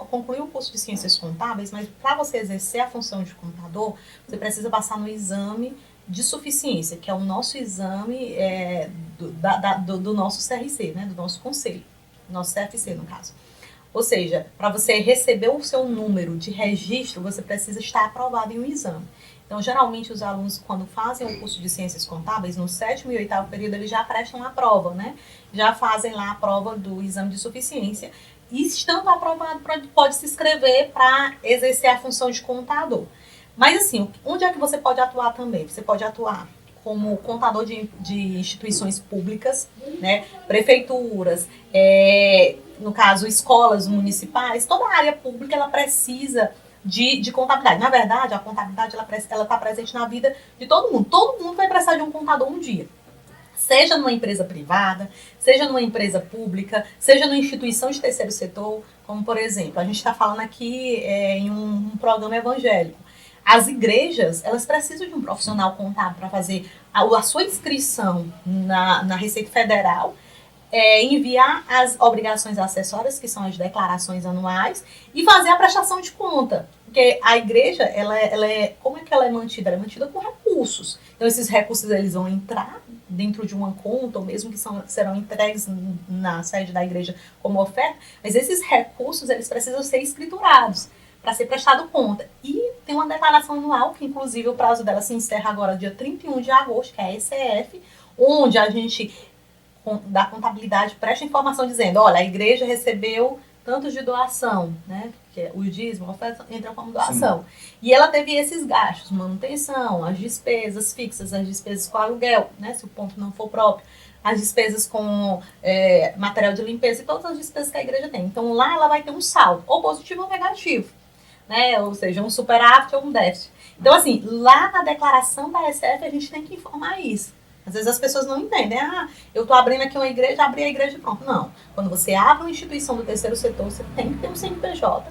concluiu o curso de Ciências Contábeis, mas para você exercer a função de contador, você precisa passar no exame de suficiência, que é o nosso exame do nosso CRC, né, do nosso conselho, nosso CFC, no caso. Ou seja, para você receber o seu número de registro, você precisa estar aprovado em um exame. Então, geralmente, os alunos, quando fazem o curso de Ciências Contábeis, no 7º e 8º período, eles já prestam a prova, né? Já fazem lá a prova do exame de suficiência. E, estando aprovado, pode se inscrever para exercer a função de contador. Mas, assim, onde é que você pode atuar também? Você pode atuar como contador de instituições públicas, né? Prefeituras, no caso, escolas municipais, toda a área pública, ela precisa de contabilidade. Na verdade, a contabilidade ela está presente na vida de todo mundo. Todo mundo vai precisar de um contador um dia. Seja numa empresa privada, seja numa empresa pública, seja numa instituição de terceiro setor, como, por exemplo, a gente está falando aqui em um programa evangélico. As igrejas, elas precisam de um profissional contábil para fazer a sua inscrição na Receita Federal, enviar as obrigações acessórias, que são as declarações anuais, e fazer a prestação de conta. Porque a igreja, como é que ela é mantida? Ela é mantida com recursos. Então, esses recursos eles vão entrar dentro de uma conta, ou mesmo que serão entregues na sede da igreja como oferta, mas esses recursos eles precisam ser escriturados para ser prestado conta. E tem uma declaração anual, que inclusive o prazo dela se encerra agora dia 31 de agosto, que é a ECF, onde a gente da contabilidade presta informação dizendo, olha, a igreja recebeu tantos de doação, né? Que é o dízimo, a oferta entra como doação. Sim. E ela teve esses gastos, manutenção, as despesas fixas, as despesas com aluguel, né? Se o ponto não for próprio, as despesas com material de limpeza e todas as despesas que a igreja tem. Então lá ela vai ter um saldo, ou positivo ou negativo, né? Ou seja, um superávit ou um déficit. Então assim, lá na declaração da ECF a gente tem que informar isso. Às vezes as pessoas não entendem. Eu estou abrindo aqui uma igreja, abri a igreja e pronto. Não. Quando você abre uma instituição do terceiro setor, você tem que ter um CNPJ.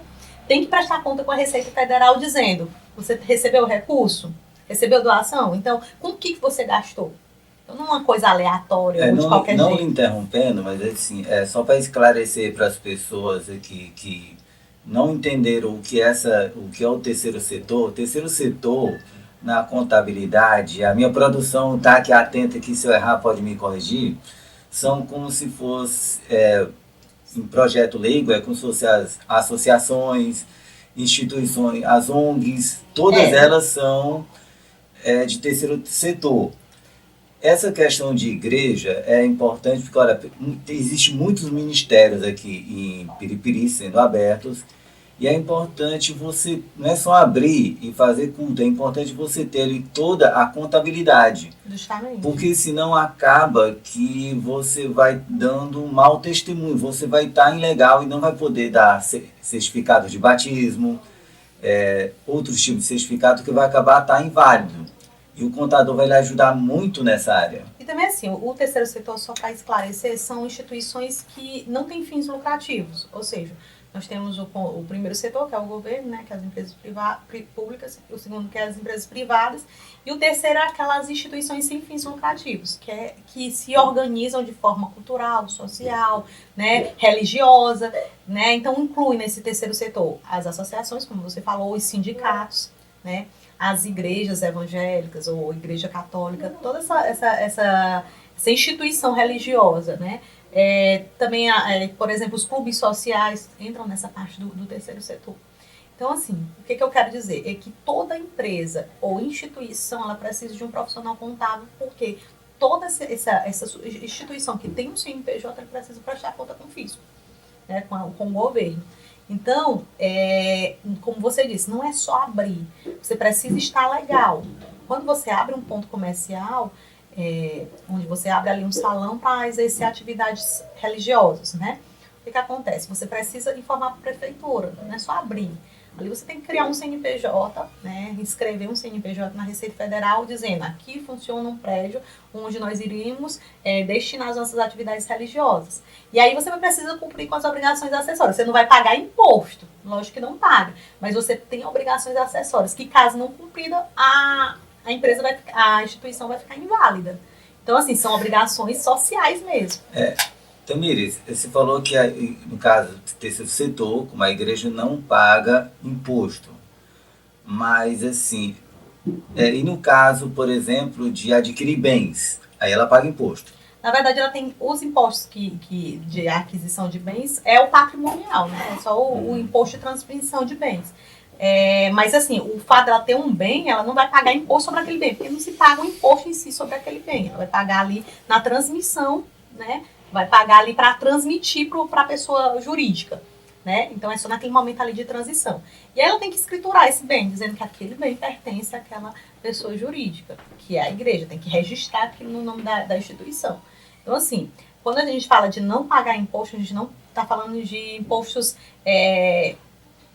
Tem que prestar conta com a Receita Federal dizendo, Você recebeu recurso? Recebeu doação? Então, com o que você gastou? Então, não é uma coisa aleatória ou de qualquer não jeito. Não interrompendo, mas assim, só para esclarecer para as pessoas aqui que não entenderam o que é o terceiro setor. O terceiro setor, na contabilidade, a minha produção está aqui atenta que se eu errar pode me corrigir, são como se fosse, em projeto leigo, como se fossem as associações, instituições, as ONGs, todas elas são de terceiro setor. Essa questão de igreja é importante porque, olha, existem muitos ministérios aqui em Piripiri sendo abertos e é importante você, não é só abrir e fazer culto, é importante você ter ali toda a contabilidade. Justamente. Porque senão acaba que você vai dando um mau testemunho, você vai estar ilegal e não vai poder dar certificado de batismo, outros tipos de certificado que vai acabar estar inválido. E o contador vai lhe ajudar muito nessa área. E também assim, o terceiro setor, só para esclarecer, são instituições que não têm fins lucrativos. Ou seja, nós temos o primeiro setor, que é o governo, né, que é as empresas públicas, o segundo, que é as empresas privadas, e o terceiro é aquelas instituições sem fins lucrativos, que se organizam de forma cultural, social, né, religiosa, né, então inclui nesse terceiro setor as associações, como você falou, os sindicatos, né, as igrejas evangélicas ou igreja católica, toda essa instituição religiosa, né? Também, por exemplo, os clubes sociais entram nessa parte do terceiro setor. Então, assim, o que eu quero dizer é que toda empresa ou instituição, ela precisa de um profissional contábil, porque toda essa instituição que tem um CNPJ, ela precisa prestar conta com o fisco, né? com o governo. Então, como você disse, não é só abrir, você precisa estar legal. Quando você abre um ponto comercial, onde você abre ali um salão para exercer atividades religiosas, né? O que acontece? Você precisa informar para a prefeitura, não é só abrir. Ali você tem que criar um CNPJ, né, inscrever um CNPJ na Receita Federal, dizendo aqui funciona um prédio onde nós iríamos destinar as nossas atividades religiosas. E aí você precisa cumprir com as obrigações acessórias. Você não vai pagar imposto, lógico que não paga, mas você tem obrigações acessórias, que caso não cumprida, a instituição vai ficar inválida. Então, assim, são obrigações sociais mesmo. Tamires, você falou que, no caso do terceiro setor, como a igreja não paga imposto. Mas, assim, e no caso, por exemplo, de adquirir bens, aí ela paga imposto. Na verdade, ela tem os impostos de aquisição de bens, é o patrimonial, né? É só o imposto de transmissão de bens. Mas, assim, o fato dela ter um bem, ela não vai pagar imposto sobre aquele bem, porque não se paga o imposto em si sobre aquele bem. Ela vai pagar ali na transmissão, né? Vai pagar ali para transmitir para a pessoa jurídica, né? Então, é só naquele momento ali de transição. E aí ela tem que escriturar esse bem, dizendo que aquele bem pertence àquela pessoa jurídica, que é a igreja, tem que registrar aquilo no nome da instituição. Então, assim, quando a gente fala de não pagar imposto, a gente não está falando de impostos,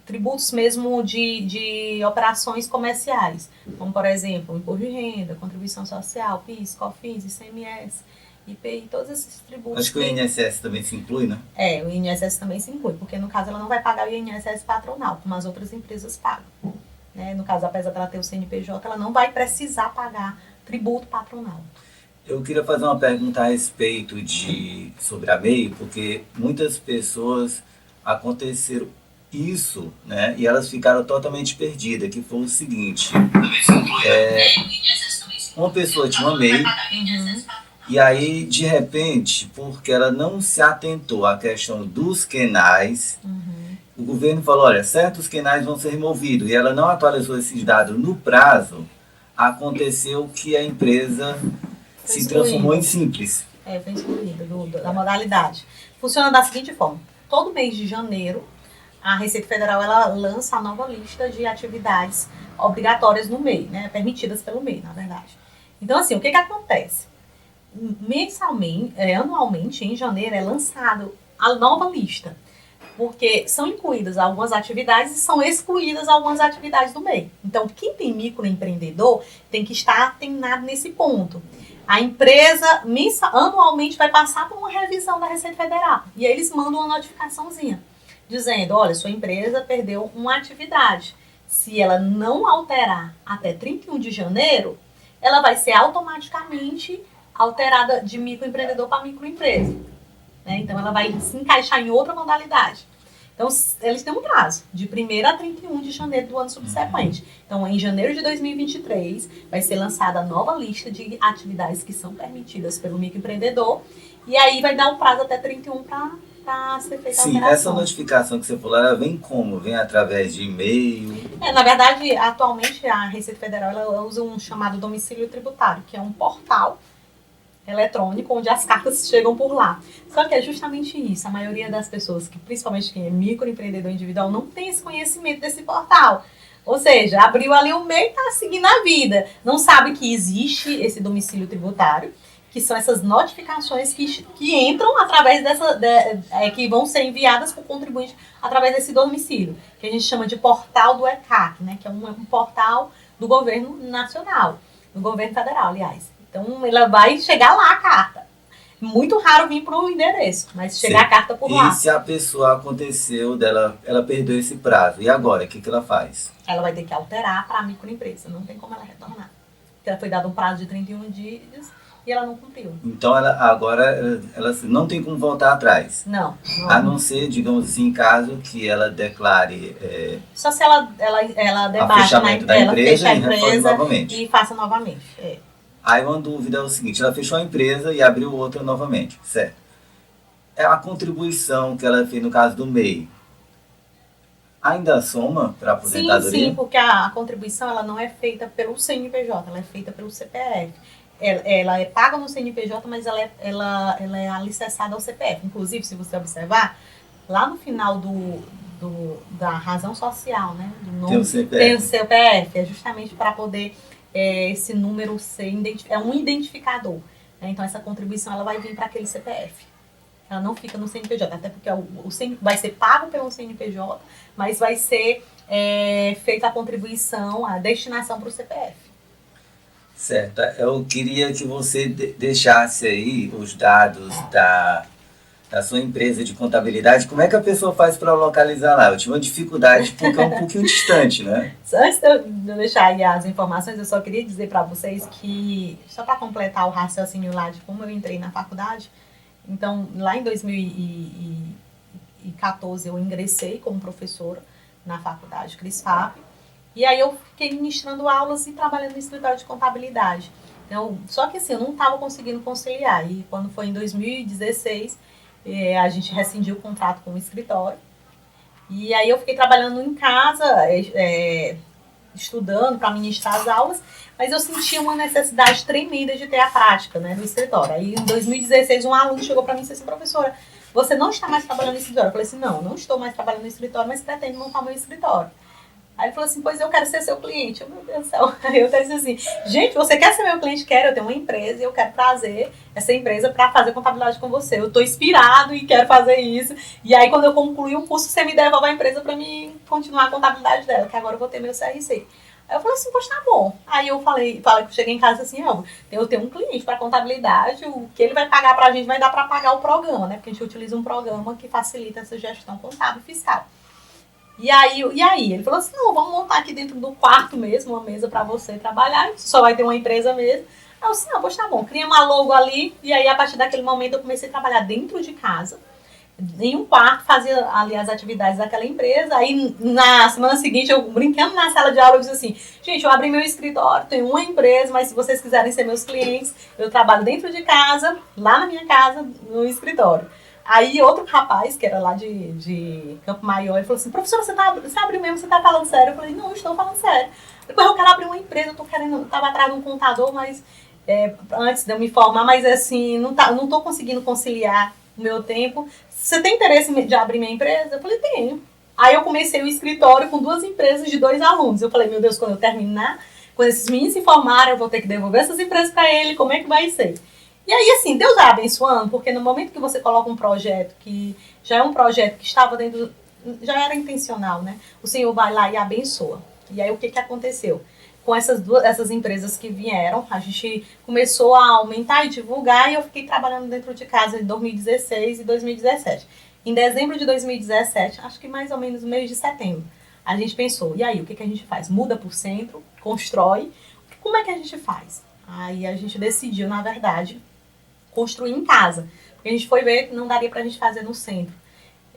tributos mesmo de operações comerciais, como, por exemplo, imposto de renda, contribuição social, PIS, COFINS, ICMS, IPI, todos esses tributos. Acho que o INSS também se inclui, né? O INSS também se inclui, porque no caso ela não vai pagar o INSS patronal, como as outras empresas pagam. Né? No caso, apesar dela ter o CNPJ, ela não vai precisar pagar tributo patronal. Eu queria fazer uma pergunta a respeito sobre a MEI, porque muitas pessoas aconteceram isso, né? E elas ficaram totalmente perdidas, que foi o seguinte. Uma pessoa tinha uma MEI, e aí, de repente, porque ela não se atentou à questão dos QNAIs, o governo falou, olha, certos QNAIs vão ser removidos, e ela não atualizou esses dados no prazo, aconteceu que a empresa se transformou em simples. Foi excluída da modalidade. Funciona da seguinte forma, todo mês de janeiro, a Receita Federal ela lança a nova lista de atividades obrigatórias no MEI, né, permitidas pelo MEI, na verdade. Então, assim, o que acontece? Mensalmente, anualmente, em janeiro, é lançado a nova lista, porque são incluídas algumas atividades e são excluídas algumas atividades do MEI. Então, quem tem microempreendedor tem que estar atenado nesse ponto. A empresa anualmente vai passar por uma revisão da Receita Federal e aí eles mandam uma notificaçãozinha dizendo, olha, sua empresa perdeu uma atividade. se ela não alterar até 31 de janeiro, ela vai ser automaticamente alterada de microempreendedor para microempresa. Né? Então, ela vai se encaixar em outra modalidade. Então, eles têm um prazo, de 1º a 31 de janeiro do ano subsequente. Então, em janeiro de 2023, vai ser lançada a nova lista de atividades que são permitidas pelo microempreendedor. E aí vai dar um prazo até 31 para ser feita a alteração. Sim, essa notificação que você falou, ela vem como? Vem através de e-mail? Na verdade, atualmente, a Receita Federal ela usa um chamado domicílio tributário, que é um portal eletrônico, onde as cartas chegam por lá. Só que é justamente isso. A maioria das pessoas, principalmente quem é microempreendedor individual, não tem esse conhecimento desse portal. Ou seja, abriu ali o MEI e está seguindo a vida. Não sabe que existe esse domicílio tributário, que são essas notificações que entram através que vão ser enviadas por contribuinte através desse domicílio, que a gente chama de portal do ECAC, né? Que é um portal do governo nacional, do governo federal, aliás. Então, ela vai chegar lá a carta. Muito raro vir para o endereço, mas chegar a carta por lá. E se a pessoa aconteceu dela, ela perdeu esse prazo, e agora, o que ela faz? Ela vai ter que alterar para a microempresa, não tem como ela retornar. Porque ela foi dado um prazo de 31 dias e ela não cumpriu. Então, agora ela não tem como voltar atrás? Não. A não ser, digamos assim, caso que ela declare... Só se ela debate fechamento da empresa e reforme novamente. E faça novamente. Aí uma dúvida é o seguinte, ela fechou a empresa e abriu outra novamente, certo? A contribuição que ela fez no caso do MEI, ainda soma para a aposentadoria? Sim, porque a contribuição ela não é feita pelo CNPJ, ela é feita pelo CPF. Ela é paga no CNPJ, mas ela é alicerçada ao CPF. Inclusive, se você observar, lá no final da razão social, né, do nome, tem o CPF, é justamente para poder... esse número é um identificador. Né? Então, essa contribuição ela vai vir para aquele CPF. Ela não fica no CNPJ, até porque vai ser pago pelo CNPJ, mas vai ser feita a contribuição, a destinação para o CPF. Certo. Eu queria que você deixasse aí os dados da sua empresa de contabilidade. Como é que a pessoa faz para localizar lá? Eu tive uma dificuldade porque é um pouquinho distante, né? Antes de eu deixar aí as informações, eu só queria dizer para vocês que, só para completar o raciocínio lá de como eu entrei na faculdade, então, lá em 2014, eu ingressei como professora na faculdade CRISFAP, e aí eu fiquei ministrando aulas e trabalhando no escritório de contabilidade. Então, só que assim, eu não estava conseguindo conciliar, e quando foi em 2016, a gente rescindiu o contrato com o escritório. E aí eu fiquei trabalhando em casa, estudando para ministrar as aulas, mas eu sentia uma necessidade tremenda de ter a prática, né, no escritório. Aí em 2016 um aluno chegou para mim e disse assim, professora, você não está mais trabalhando no escritório? Eu falei assim, não estou mais trabalhando no escritório, mas pretendo montar meu escritório. Aí ele falou assim, pois eu quero ser seu cliente. Eu, meu Deus do céu. Aí eu disse assim, gente, você quer ser meu cliente? Quero, eu tenho uma empresa e eu quero trazer essa empresa para fazer contabilidade com você. Eu estou inspirado e quero fazer isso. E aí quando eu concluir o curso, você me devolve a empresa para mim continuar a contabilidade dela, que agora eu vou ter meu CRC. Aí eu falei assim, poxa, tá bom. Aí eu cheguei em casa assim, eu tenho um cliente para contabilidade, o que ele vai pagar para a gente vai dar para pagar o programa, né? Porque a gente utiliza um programa que facilita essa gestão contábil e fiscal. E aí, ele falou assim, não, vamos montar aqui dentro do quarto mesmo, uma mesa para você trabalhar, só vai ter uma empresa mesmo. Aí eu disse, não, poxa, tá bom, cria uma logo ali, e aí a partir daquele momento eu comecei a trabalhar dentro de casa, em um quarto, fazia ali as atividades daquela empresa, aí na semana seguinte eu brincando na sala de aula, eu disse assim, gente, eu abri meu escritório, tenho uma empresa, mas se vocês quiserem ser meus clientes, eu trabalho dentro de casa, lá na minha casa, no escritório. Aí outro rapaz, que era lá de Campo Maior, ele falou assim, professora, você abriu mesmo, você tá falando sério? Eu falei, não, eu estou falando sério. Depois eu quero abrir uma empresa, eu tava atrás de um contador, mas antes de eu me formar, mas assim, não tô conseguindo conciliar o meu tempo. Você tem interesse de abrir minha empresa? Eu falei, tenho. Aí eu comecei o escritório com 2 empresas de 2 alunos. Eu falei, meu Deus, quando eu terminar, quando esses meninos se formarem, eu vou ter que devolver essas empresas para ele, como é que vai ser? E aí, assim, Deus vai abençoando, porque no momento que você coloca um projeto que já é um projeto que estava dentro, já era intencional, né? O Senhor vai lá e abençoa. E aí, o que aconteceu? Com essas empresas que vieram, a gente começou a aumentar e divulgar, e eu fiquei trabalhando dentro de casa em 2016 e 2017. Em dezembro de 2017, acho que mais ou menos no mês de setembro, a gente pensou, e aí, o que a gente faz? Muda para o centro, constrói, como é que a gente faz? Aí a gente decidiu, na verdade, construir em casa. Porque a gente foi ver que não daria pra gente fazer no centro.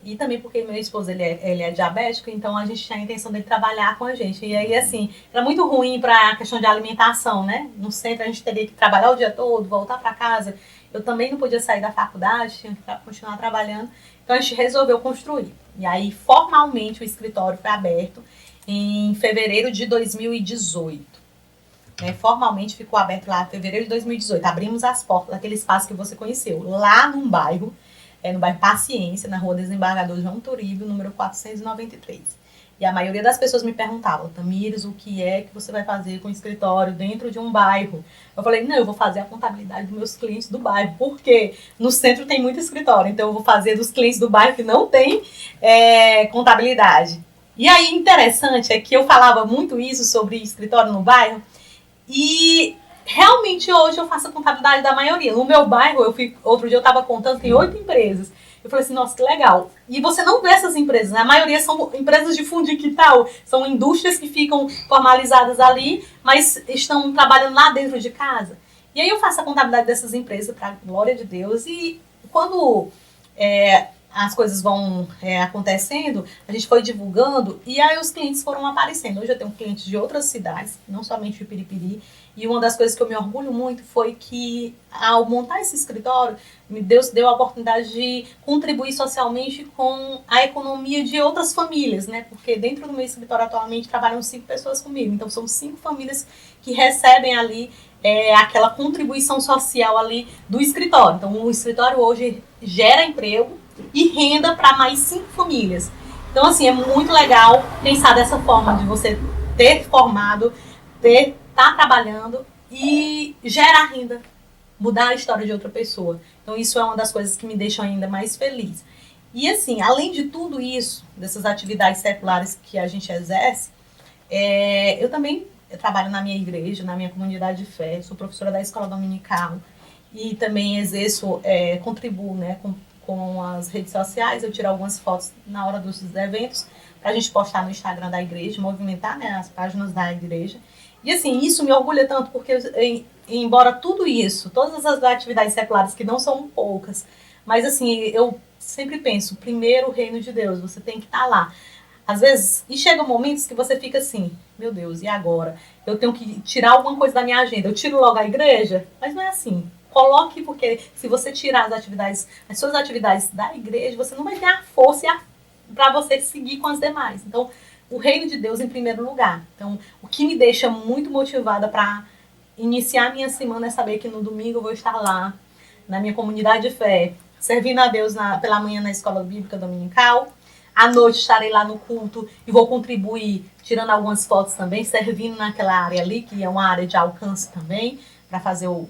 E também porque meu esposo, ele é diabético, então a gente tinha a intenção dele trabalhar com a gente. E aí, assim, era muito ruim pra questão de alimentação, né? No centro a gente teria que trabalhar o dia todo, voltar pra casa. Eu também não podia sair da faculdade, tinha que continuar trabalhando. Então a gente resolveu construir. E aí, formalmente, o escritório foi aberto em fevereiro de 2018. Formalmente ficou aberto lá em fevereiro de 2018. Abrimos as portas daquele espaço que você conheceu, lá num bairro, no bairro Paciência, na rua Desembargador João Turíbio, número 493. E a maioria das pessoas me perguntavam, Tamires, o que é que você vai fazer com o escritório dentro de um bairro? Eu falei, não, eu vou fazer a contabilidade dos meus clientes do bairro, porque no centro tem muito escritório, então eu vou fazer dos clientes do bairro que não tem contabilidade. E aí, interessante é que eu falava muito isso sobre escritório no bairro, e realmente hoje eu faço a contabilidade da maioria. No meu bairro, outro dia eu estava contando, tem 8 empresas. Eu falei assim, nossa, que legal. E você não vê essas empresas, né? A maioria são empresas de fundo de quintal, são indústrias que ficam formalizadas ali, mas estão trabalhando lá dentro de casa. E aí eu faço a contabilidade dessas empresas, para glória de Deus, e quando as coisas vão acontecendo, a gente foi divulgando e aí os clientes foram aparecendo. Hoje eu tenho clientes de outras cidades, não somente de Piripiri, e uma das coisas que eu me orgulho muito foi que ao montar esse escritório, Deus deu a oportunidade de contribuir socialmente com a economia de outras famílias, né? Porque dentro do meu escritório atualmente trabalham 5 pessoas comigo, então são 5 famílias que recebem ali aquela contribuição social ali do escritório. Então o escritório hoje gera emprego e renda para mais 5 famílias. Então, assim, é muito legal pensar dessa forma, de você ter formado, estar trabalhando e gerar renda, mudar a história de outra pessoa. Então, isso é uma das coisas que me deixam ainda mais feliz. E, assim, além de tudo isso, dessas atividades seculares que a gente exerce, eu também trabalho na minha igreja, na minha comunidade de fé, sou professora da escola dominical e também exerço, contribuo, né, com as redes sociais. Eu tiro algumas fotos na hora dos eventos para a gente postar no Instagram da igreja, movimentar, né, as páginas da igreja. E assim, isso me orgulha tanto porque, embora tudo isso, todas as atividades seculares, que não são poucas, mas assim, eu sempre penso, primeiro o reino de Deus, você tem que estar lá. Às vezes, e chegam momentos que você fica assim, meu Deus, e agora? Eu tenho que tirar alguma coisa da minha agenda. Eu tiro logo a igreja? Mas não é assim. Coloque, porque se você tirar as suas atividades da igreja, você não vai ter a força para você seguir com as demais. Então, o reino de Deus em primeiro lugar. Então, o que me deixa muito motivada para iniciar a minha semana é saber que no domingo eu vou estar lá, na minha comunidade de fé, servindo a Deus pela manhã na escola bíblica dominical. À noite estarei lá no culto e vou contribuir, tirando algumas fotos também, servindo naquela área ali, que é uma área de alcance também, para fazer o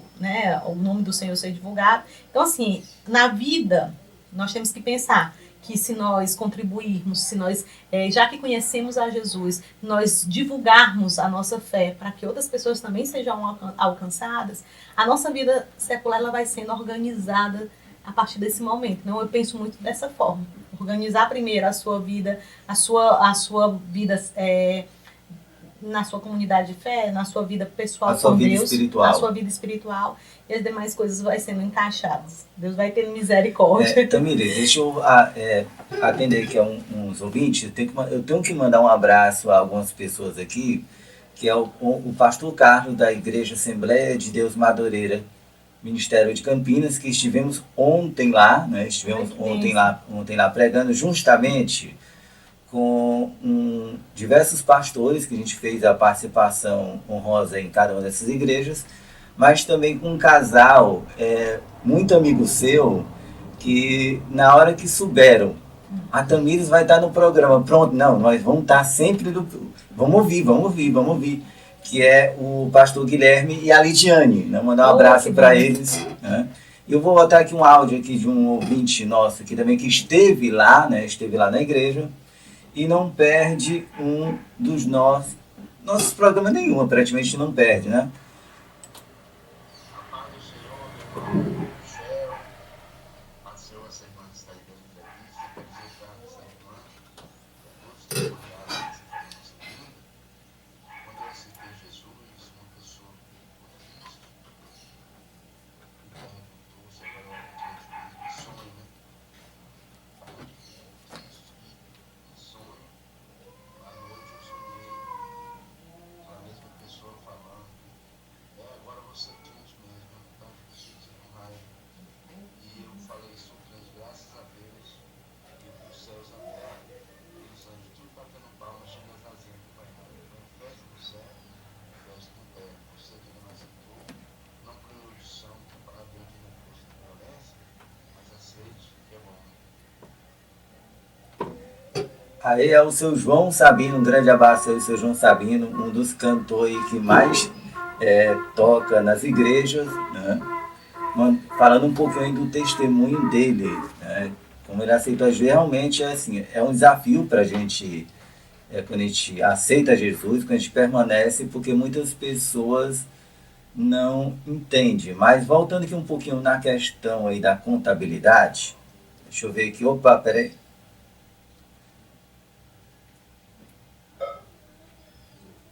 nome do Senhor ser divulgado. Então, assim, na vida, nós temos que pensar que se nós contribuirmos, se nós, já que conhecemos a Jesus, nós divulgarmos a nossa fé para que outras pessoas também sejam alcançadas, a nossa vida secular ela vai sendo organizada a partir desse momento. Então, eu penso muito dessa forma. Organizar primeiro a sua vida, a sua vida na sua comunidade de fé, na sua vida pessoal com Deus, na sua vida espiritual, e as demais coisas vai sendo encaixadas. Deus vai ter misericórdia. Tamires, deixa eu atender aqui a uns ouvintes. Eu tenho que mandar um abraço a algumas pessoas aqui, que é o pastor Carlos, da Igreja Assembleia de Deus Madureira, Ministério de Campinas, que estivemos ontem lá, né? Estivemos ontem lá pregando justamente com diversos pastores, que a gente fez a participação honrosa em cada uma dessas igrejas, mas também com um casal muito amigo seu, que na hora que souberam, a Tamires vai estar no programa, pronto, não, nós vamos estar sempre vamos ouvir, que é o pastor Guilherme e a Lidiane, né? Mandar um abraço para eles, né? Eu vou botar aqui um áudio aqui de um ouvinte nosso aqui também, que esteve lá, né? Esteve lá na igreja e não perde um dos nossos programas nenhum, praticamente não perde, né? Aí é o seu João Sabino, um grande abraço aí, o seu João Sabino, um dos cantores que mais toca nas igrejas, né? Falando um pouquinho aí do testemunho dele, né? Como ele aceitou Jesus, realmente é assim, é um desafio para a gente, quando a gente aceita Jesus, quando a gente permanece, porque muitas pessoas não entendem. Mas voltando aqui um pouquinho na questão aí da contabilidade, deixa eu ver aqui, opa, peraí.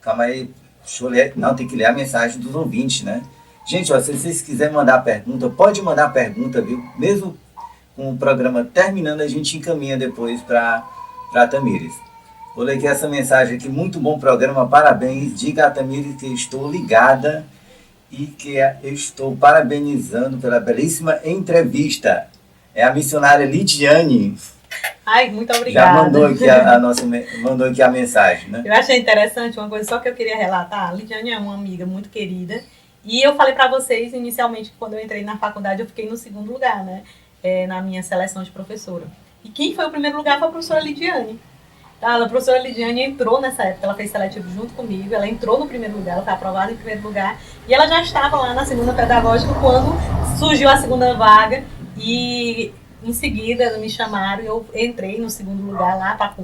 Calma aí, deixa eu ler. Não, tem que ler a mensagem dos ouvintes, né? Gente, ó, se vocês quiserem mandar pergunta, pode mandar pergunta, viu? Mesmo com o programa terminando, a gente encaminha depois para a Tamires. Vou ler aqui essa mensagem aqui. Muito bom programa, parabéns. Diga a Tamires que estou ligada e que eu estou parabenizando pela belíssima entrevista. É a missionária Lidiane. Ai, muito obrigada. Já mandou aqui mandou aqui a mensagem, né? Eu achei interessante uma coisa só que eu queria relatar. A Lidiane é uma amiga muito querida. E eu falei para vocês inicialmente que quando eu entrei na faculdade eu fiquei no segundo lugar, né? Na minha seleção de professora. E quem foi o primeiro lugar foi a professora Lidiane. Tá? A professora Lidiane entrou nessa época, ela fez seletivo junto comigo, ela entrou no primeiro lugar, ela foi aprovada em primeiro lugar. E ela já estava lá na segunda pedagógica quando surgiu a segunda vaga. E em seguida me chamaram e eu entrei no segundo lugar lá para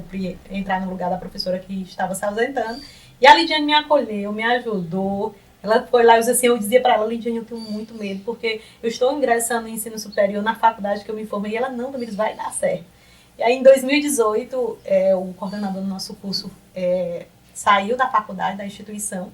entrar no lugar da professora que estava se ausentando. E a Lidiane me acolheu, me ajudou. Ela foi lá e eu dizia para ela, Lidiane, eu tenho muito medo, porque eu estou ingressando no ensino superior na faculdade que eu me formei. E ela, não, Tamires, vai dar certo. E aí, em 2018, o coordenador do nosso curso saiu da faculdade, da instituição,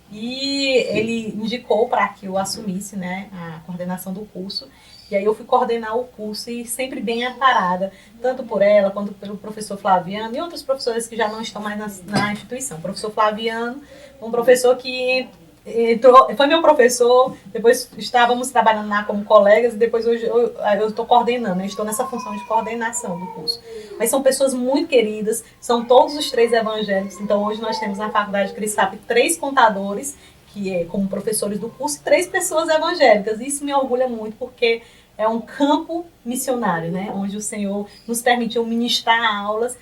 e ele indicou para que eu assumisse, né, a coordenação do curso. E aí eu fui coordenar o curso e sempre bem amparada, tanto por ela quanto pelo professor Flaviano e outros professores que já não estão mais na instituição. O professor Flaviano, um professor que entrou, foi meu professor, depois estávamos trabalhando lá como colegas e depois hoje eu estou coordenando, eu estou nessa função de coordenação do curso. Mas são pessoas muito queridas, são todos os 3 evangélicos, então hoje nós temos na Faculdade Crisap 3 contadores, que como professores do curso, e 3 pessoas evangélicas. Isso me orgulha muito, porque é um campo missionário, né? Onde o Senhor nos permitiu ministrar aulas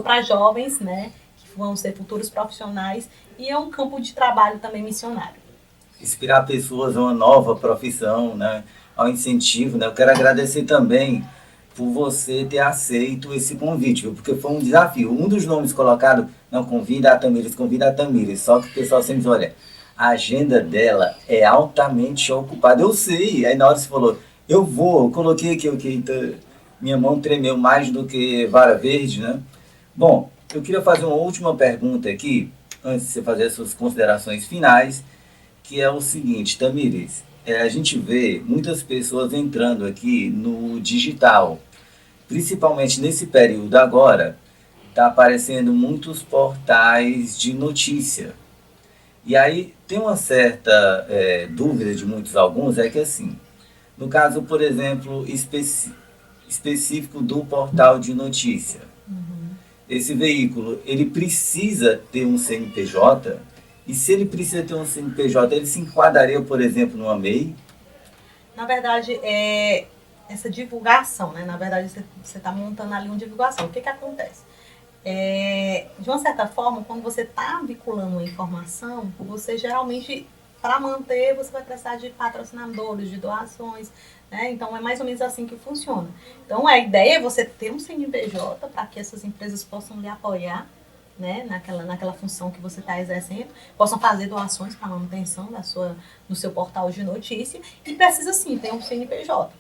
para jovens, né? Que vão ser futuros profissionais, e é um campo de trabalho também missionário. Inspirar pessoas a uma nova profissão, né? Ao incentivo, né? Eu quero agradecer também por você ter aceito esse convite, viu? Porque foi um desafio. Um dos nomes colocados, não, convida a Tamires, só que o pessoal sempre diz, olha, a agenda dela é altamente ocupada. Eu sei, aí na hora você falou, eu coloquei aqui, então, minha mão tremeu mais do que vara verde, né? Bom, eu queria fazer uma última pergunta aqui, antes de você fazer as suas considerações finais, que é o seguinte, Tamires, a gente vê muitas pessoas entrando aqui no digital, principalmente nesse período agora, está aparecendo muitos portais de notícia. E aí tem uma certa dúvida de alguns, é que assim, no caso, por exemplo, específico do portal de notícia, esse veículo, ele precisa ter um CNPJ, e se ele precisa ter um CNPJ, ele se enquadraria, por exemplo, numa MEI? Na verdade, essa divulgação, né? Na verdade, você está montando ali uma divulgação. O que acontece? De uma certa forma, quando você está vinculando uma informação, você geralmente, para manter, você vai precisar de patrocinadores, de doações, né? Então, é mais ou menos assim que funciona. Então, a ideia é você ter um CNPJ para que essas empresas possam lhe apoiar, né, naquela função que você está exercendo, possam fazer doações para a manutenção do seu portal de notícia, e precisa sim ter um CNPJ,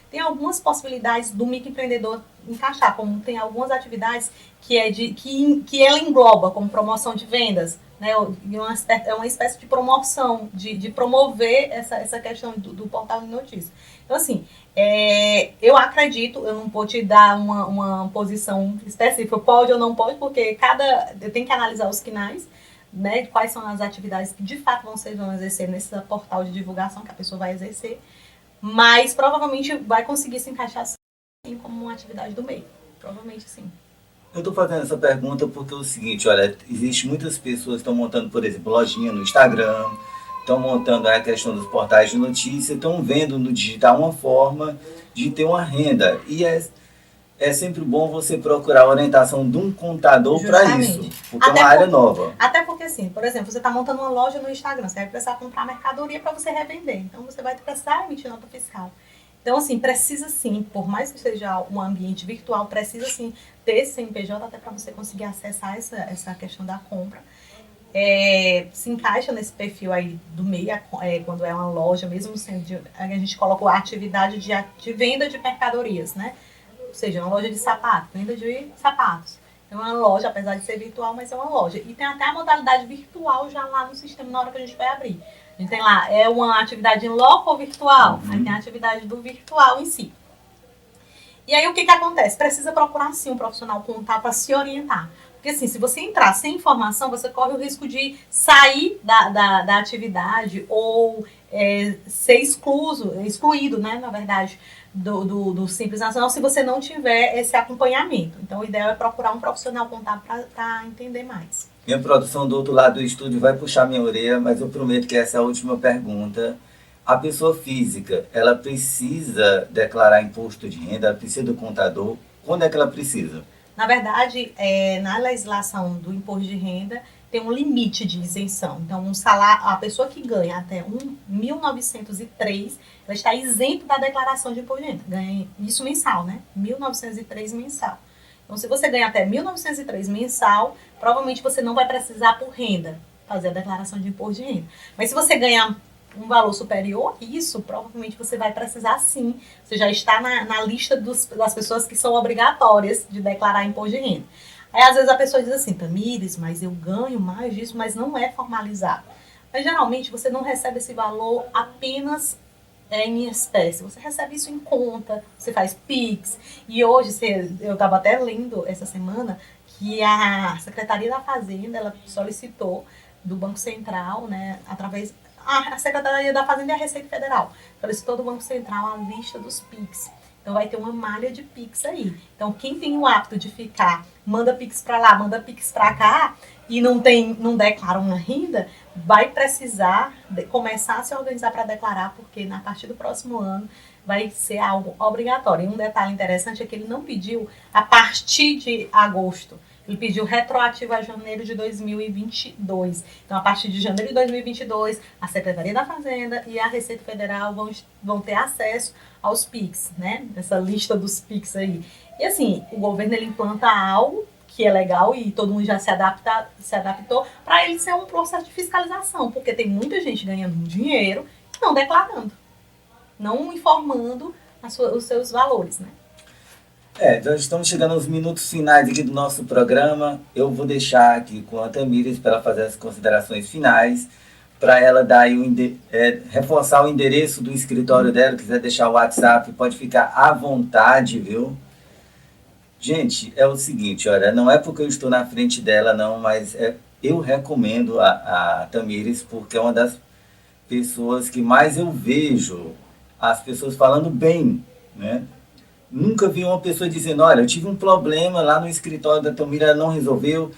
Tem algumas possibilidades do microempreendedor encaixar, como tem algumas atividades que ela engloba, como promoção de vendas, né, é uma espécie de promoção, de promover essa questão do portal de notícias. Então, assim, eu acredito, eu não vou te dar uma posição específica, pode ou não pode, porque eu tenho que analisar os quinais, né, quais são as atividades que de fato vão exercer nesse portal de divulgação que a pessoa vai exercer, mas provavelmente vai conseguir se encaixar assim como uma atividade do MEI, provavelmente sim. Eu estou fazendo essa pergunta porque é o seguinte, olha, existe muitas pessoas que estão montando, por exemplo, lojinha no Instagram, estão montando a questão dos portais de notícia, estão vendo no digital uma forma de ter uma renda. E é sempre bom você procurar a orientação de um contador para isso, Justamente. porque é Até uma área nova. Até porque, assim, por exemplo, você está montando uma loja no Instagram, você vai precisar comprar mercadoria para você revender. Então, você vai precisar emitir nota fiscal. Então, assim, precisa sim, por mais que seja um ambiente virtual, precisa sim ter esse CNPJ até para você conseguir acessar essa questão da compra. Se encaixa nesse perfil aí do MEI, quando é uma loja, mesmo sendo a gente colocou a atividade de venda de mercadorias, né? Ou seja, uma loja de sapato, venda de sapatos. É uma loja, apesar de ser virtual, mas é uma loja. E tem até a modalidade virtual já lá no sistema na hora que a gente vai abrir. A gente tem lá, é uma atividade em loco ou virtual? Aí tem a atividade do virtual em si. E aí o que acontece? Precisa procurar sim um profissional contábil para se orientar. Porque assim, se você entrar sem informação, você corre o risco de sair da atividade ou ser excluído, né, na verdade, do Simples Nacional, se você não tiver esse acompanhamento. Então, o ideal é procurar um profissional contábil para entender mais. Minha produção do outro lado do estúdio vai puxar minha orelha, mas eu prometo que essa é a última pergunta. A pessoa física, ela precisa declarar imposto de renda, ela precisa do contador. Quando é que ela precisa? Na verdade, na legislação do imposto de renda, tem um limite de isenção. Então, um salário, a pessoa que ganha até 1.903, ela está isenta da declaração de imposto de renda. Ganha isso mensal, né? 1.903 mensal. Então, se você ganha até 1.903 mensal, provavelmente você não vai precisar por renda fazer a declaração de imposto de renda. Mas se você ganhar um valor superior a isso, provavelmente você vai precisar sim. Você já está na lista das pessoas que são obrigatórias de declarar imposto de renda. Aí às vezes a pessoa diz assim, Tamires, mas eu ganho mais disso, mas não é formalizado. Mas geralmente você não recebe esse valor apenas em espécie. Você recebe isso em conta, você faz PIX. E hoje, eu estava até lendo essa semana que a Secretaria da Fazenda ela solicitou do Banco Central, né, através a Secretaria da Fazenda e a Receita Federal solicitou do Banco Central a lista dos PIX. Então vai ter uma malha de PIX aí. Então quem tem o hábito de ficar, manda PIX para lá, manda PIX para cá e não declara uma renda, vai precisar começar a se organizar para declarar, porque a partir do próximo ano vai ser algo obrigatório. E um detalhe interessante é que ele não pediu a partir de agosto. Ele pediu retroativo a janeiro de 2022. Então, a partir de janeiro de 2022, a Secretaria da Fazenda e a Receita Federal vão ter acesso aos PIX, né? Essa lista dos PIX aí. E assim, o governo ele implanta algo que é legal e todo mundo já se adaptou para ele ser um processo de fiscalização, porque tem muita gente ganhando dinheiro e não declarando, não informando os seus valores, né? Nós estamos chegando aos minutos finais aqui do nosso programa. Eu vou deixar aqui com a Tamires para ela fazer as considerações finais, para ela dar aí reforçar o endereço do escritório dela, quiser deixar o WhatsApp, pode ficar à vontade, viu? Gente, é o seguinte, olha, não é porque eu estou na frente dela, não, mas eu recomendo a Tamires, porque é uma das pessoas que mais eu vejo as pessoas falando bem, né? Nunca vi uma pessoa dizendo, olha, eu tive um problema lá no escritório da Tamires, ela não resolveu.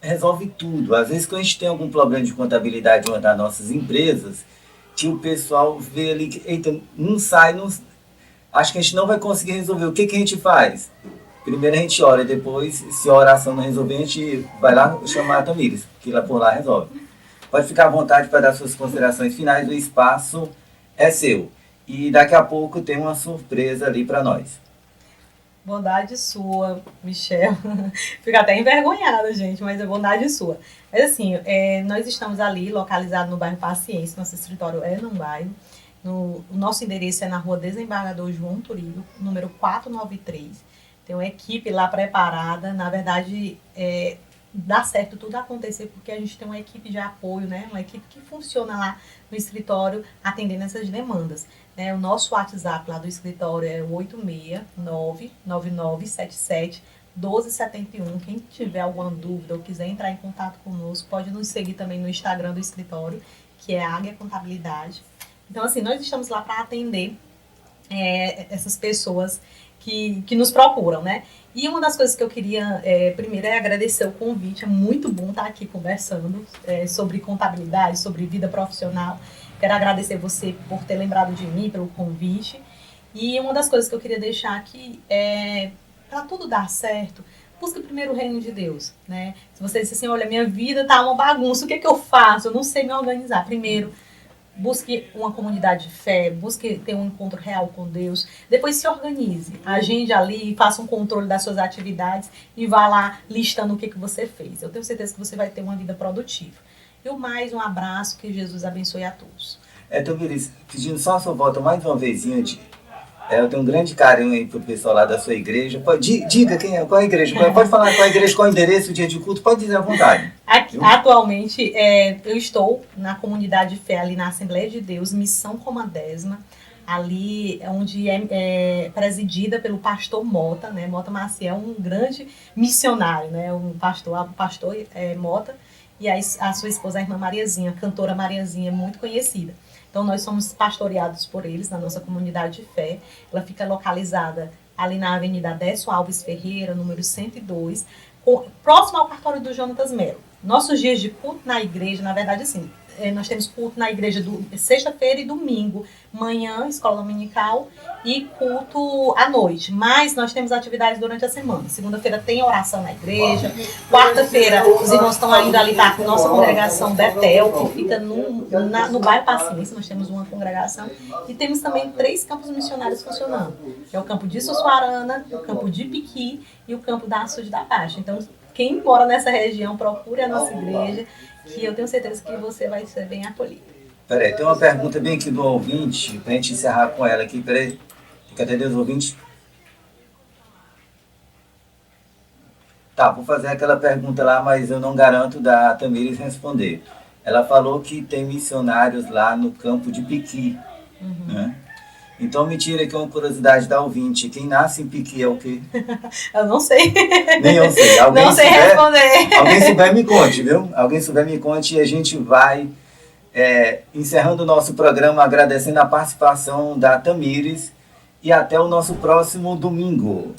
Resolve tudo. Às vezes, quando a gente tem algum problema de contabilidade em uma das nossas empresas, que o pessoal vê ali que, eita, não sai, acho que a gente não vai conseguir resolver. O que a gente faz? Primeiro a gente ora, e depois, se a oração não resolver, a gente vai lá chamar a Tamires, que lá por lá resolve. Pode ficar à vontade para dar suas considerações finais, o espaço é seu. E daqui a pouco tem uma surpresa ali para nós. Bondade sua, Michel. Fico até envergonhada, gente, mas é bondade sua. Mas assim, nós estamos ali, localizados no bairro Paciência, nosso escritório é num bairro. O nosso endereço é na rua Desembargador João Turilo, número 493. Tem uma equipe lá preparada, na verdade, dá certo tudo acontecer porque a gente tem uma equipe de apoio, né? Uma equipe que funciona lá no escritório atendendo essas demandas. O nosso WhatsApp lá do escritório é 869-9977-1271. Quem tiver alguma dúvida ou quiser entrar em contato conosco, pode nos seguir também no Instagram do escritório, que é Águia Contabilidade. Então, assim, nós estamos lá para atender essas pessoas que nos procuram, né? E uma das coisas que eu queria, primeiro, é agradecer o convite. É muito bom estar aqui conversando sobre contabilidade, sobre vida profissional. Quero agradecer você por ter lembrado de mim, pelo convite. E uma das coisas que eu queria deixar aqui é, para tudo dar certo, busque primeiro o reino de Deus, né? Se você disser assim, olha, minha vida tá uma bagunça, o que é que eu faço? Eu não sei me organizar. Primeiro, busque uma comunidade de fé, busque ter um encontro real com Deus. Depois se organize, agende ali, faça um controle das suas atividades e vá lá listando o que você fez. Eu tenho certeza que você vai ter uma vida produtiva. E o mais, um abraço, que Jesus abençoe a todos. Tamires, pedindo só a sua volta mais uma vezinha, eu tenho um grande carinho aí pro pessoal lá da sua igreja. Diga qual é a igreja. Pode falar qual é a igreja, qual é o endereço, o dia de culto, pode dizer à vontade. Atualmente, eu estou na comunidade de fé, ali na Assembleia de Deus, Missão Comandésima, ali onde é presidida pelo pastor Mota, né? Mota Maciel é um grande missionário, né? O pastor Mota, e a sua esposa, a irmã Mariazinha, a cantora Mariazinha, muito conhecida. Então, nós somos pastoreados por eles na nossa comunidade de fé. Ela fica localizada ali na Avenida Décio Alves Ferreira, número 102, próximo ao cartório do Jonatas Melo. Nossos dias de culto na igreja, na verdade, assim, nós temos culto na igreja sexta-feira e domingo, manhã, escola dominical, e culto à noite. Mas nós temos atividades durante a semana. Segunda-feira tem oração na igreja. Quarta-feira, os irmãos estão indo ali para a nossa congregação Betel, que fica no bairro Paciência. Nós temos uma congregação. E temos também 3 campos missionários funcionando. É o campo de Sussuarana, o campo de Piqui e o campo da Açude da Baixa. Então, quem mora nessa região, procure a nossa igreja, que eu tenho certeza que você vai ser bem acolhido. Peraí, tem uma pergunta bem aqui do ouvinte, pra gente encerrar com ela aqui. Peraí, cadê os ouvintes? Tá, vou fazer aquela pergunta lá, mas eu não garanto da Tamires responder. Ela falou que tem missionários lá no campo de Piqui, né? Então me tira aqui uma curiosidade da ouvinte. Quem nasce em Piqui é o quê? Eu não sei. Nem eu sei. Não sei responder. Alguém souber, me conte, viu? Alguém souber, me conte, e a gente vai encerrando o nosso programa, agradecendo a participação da Tamires, e até o nosso próximo domingo.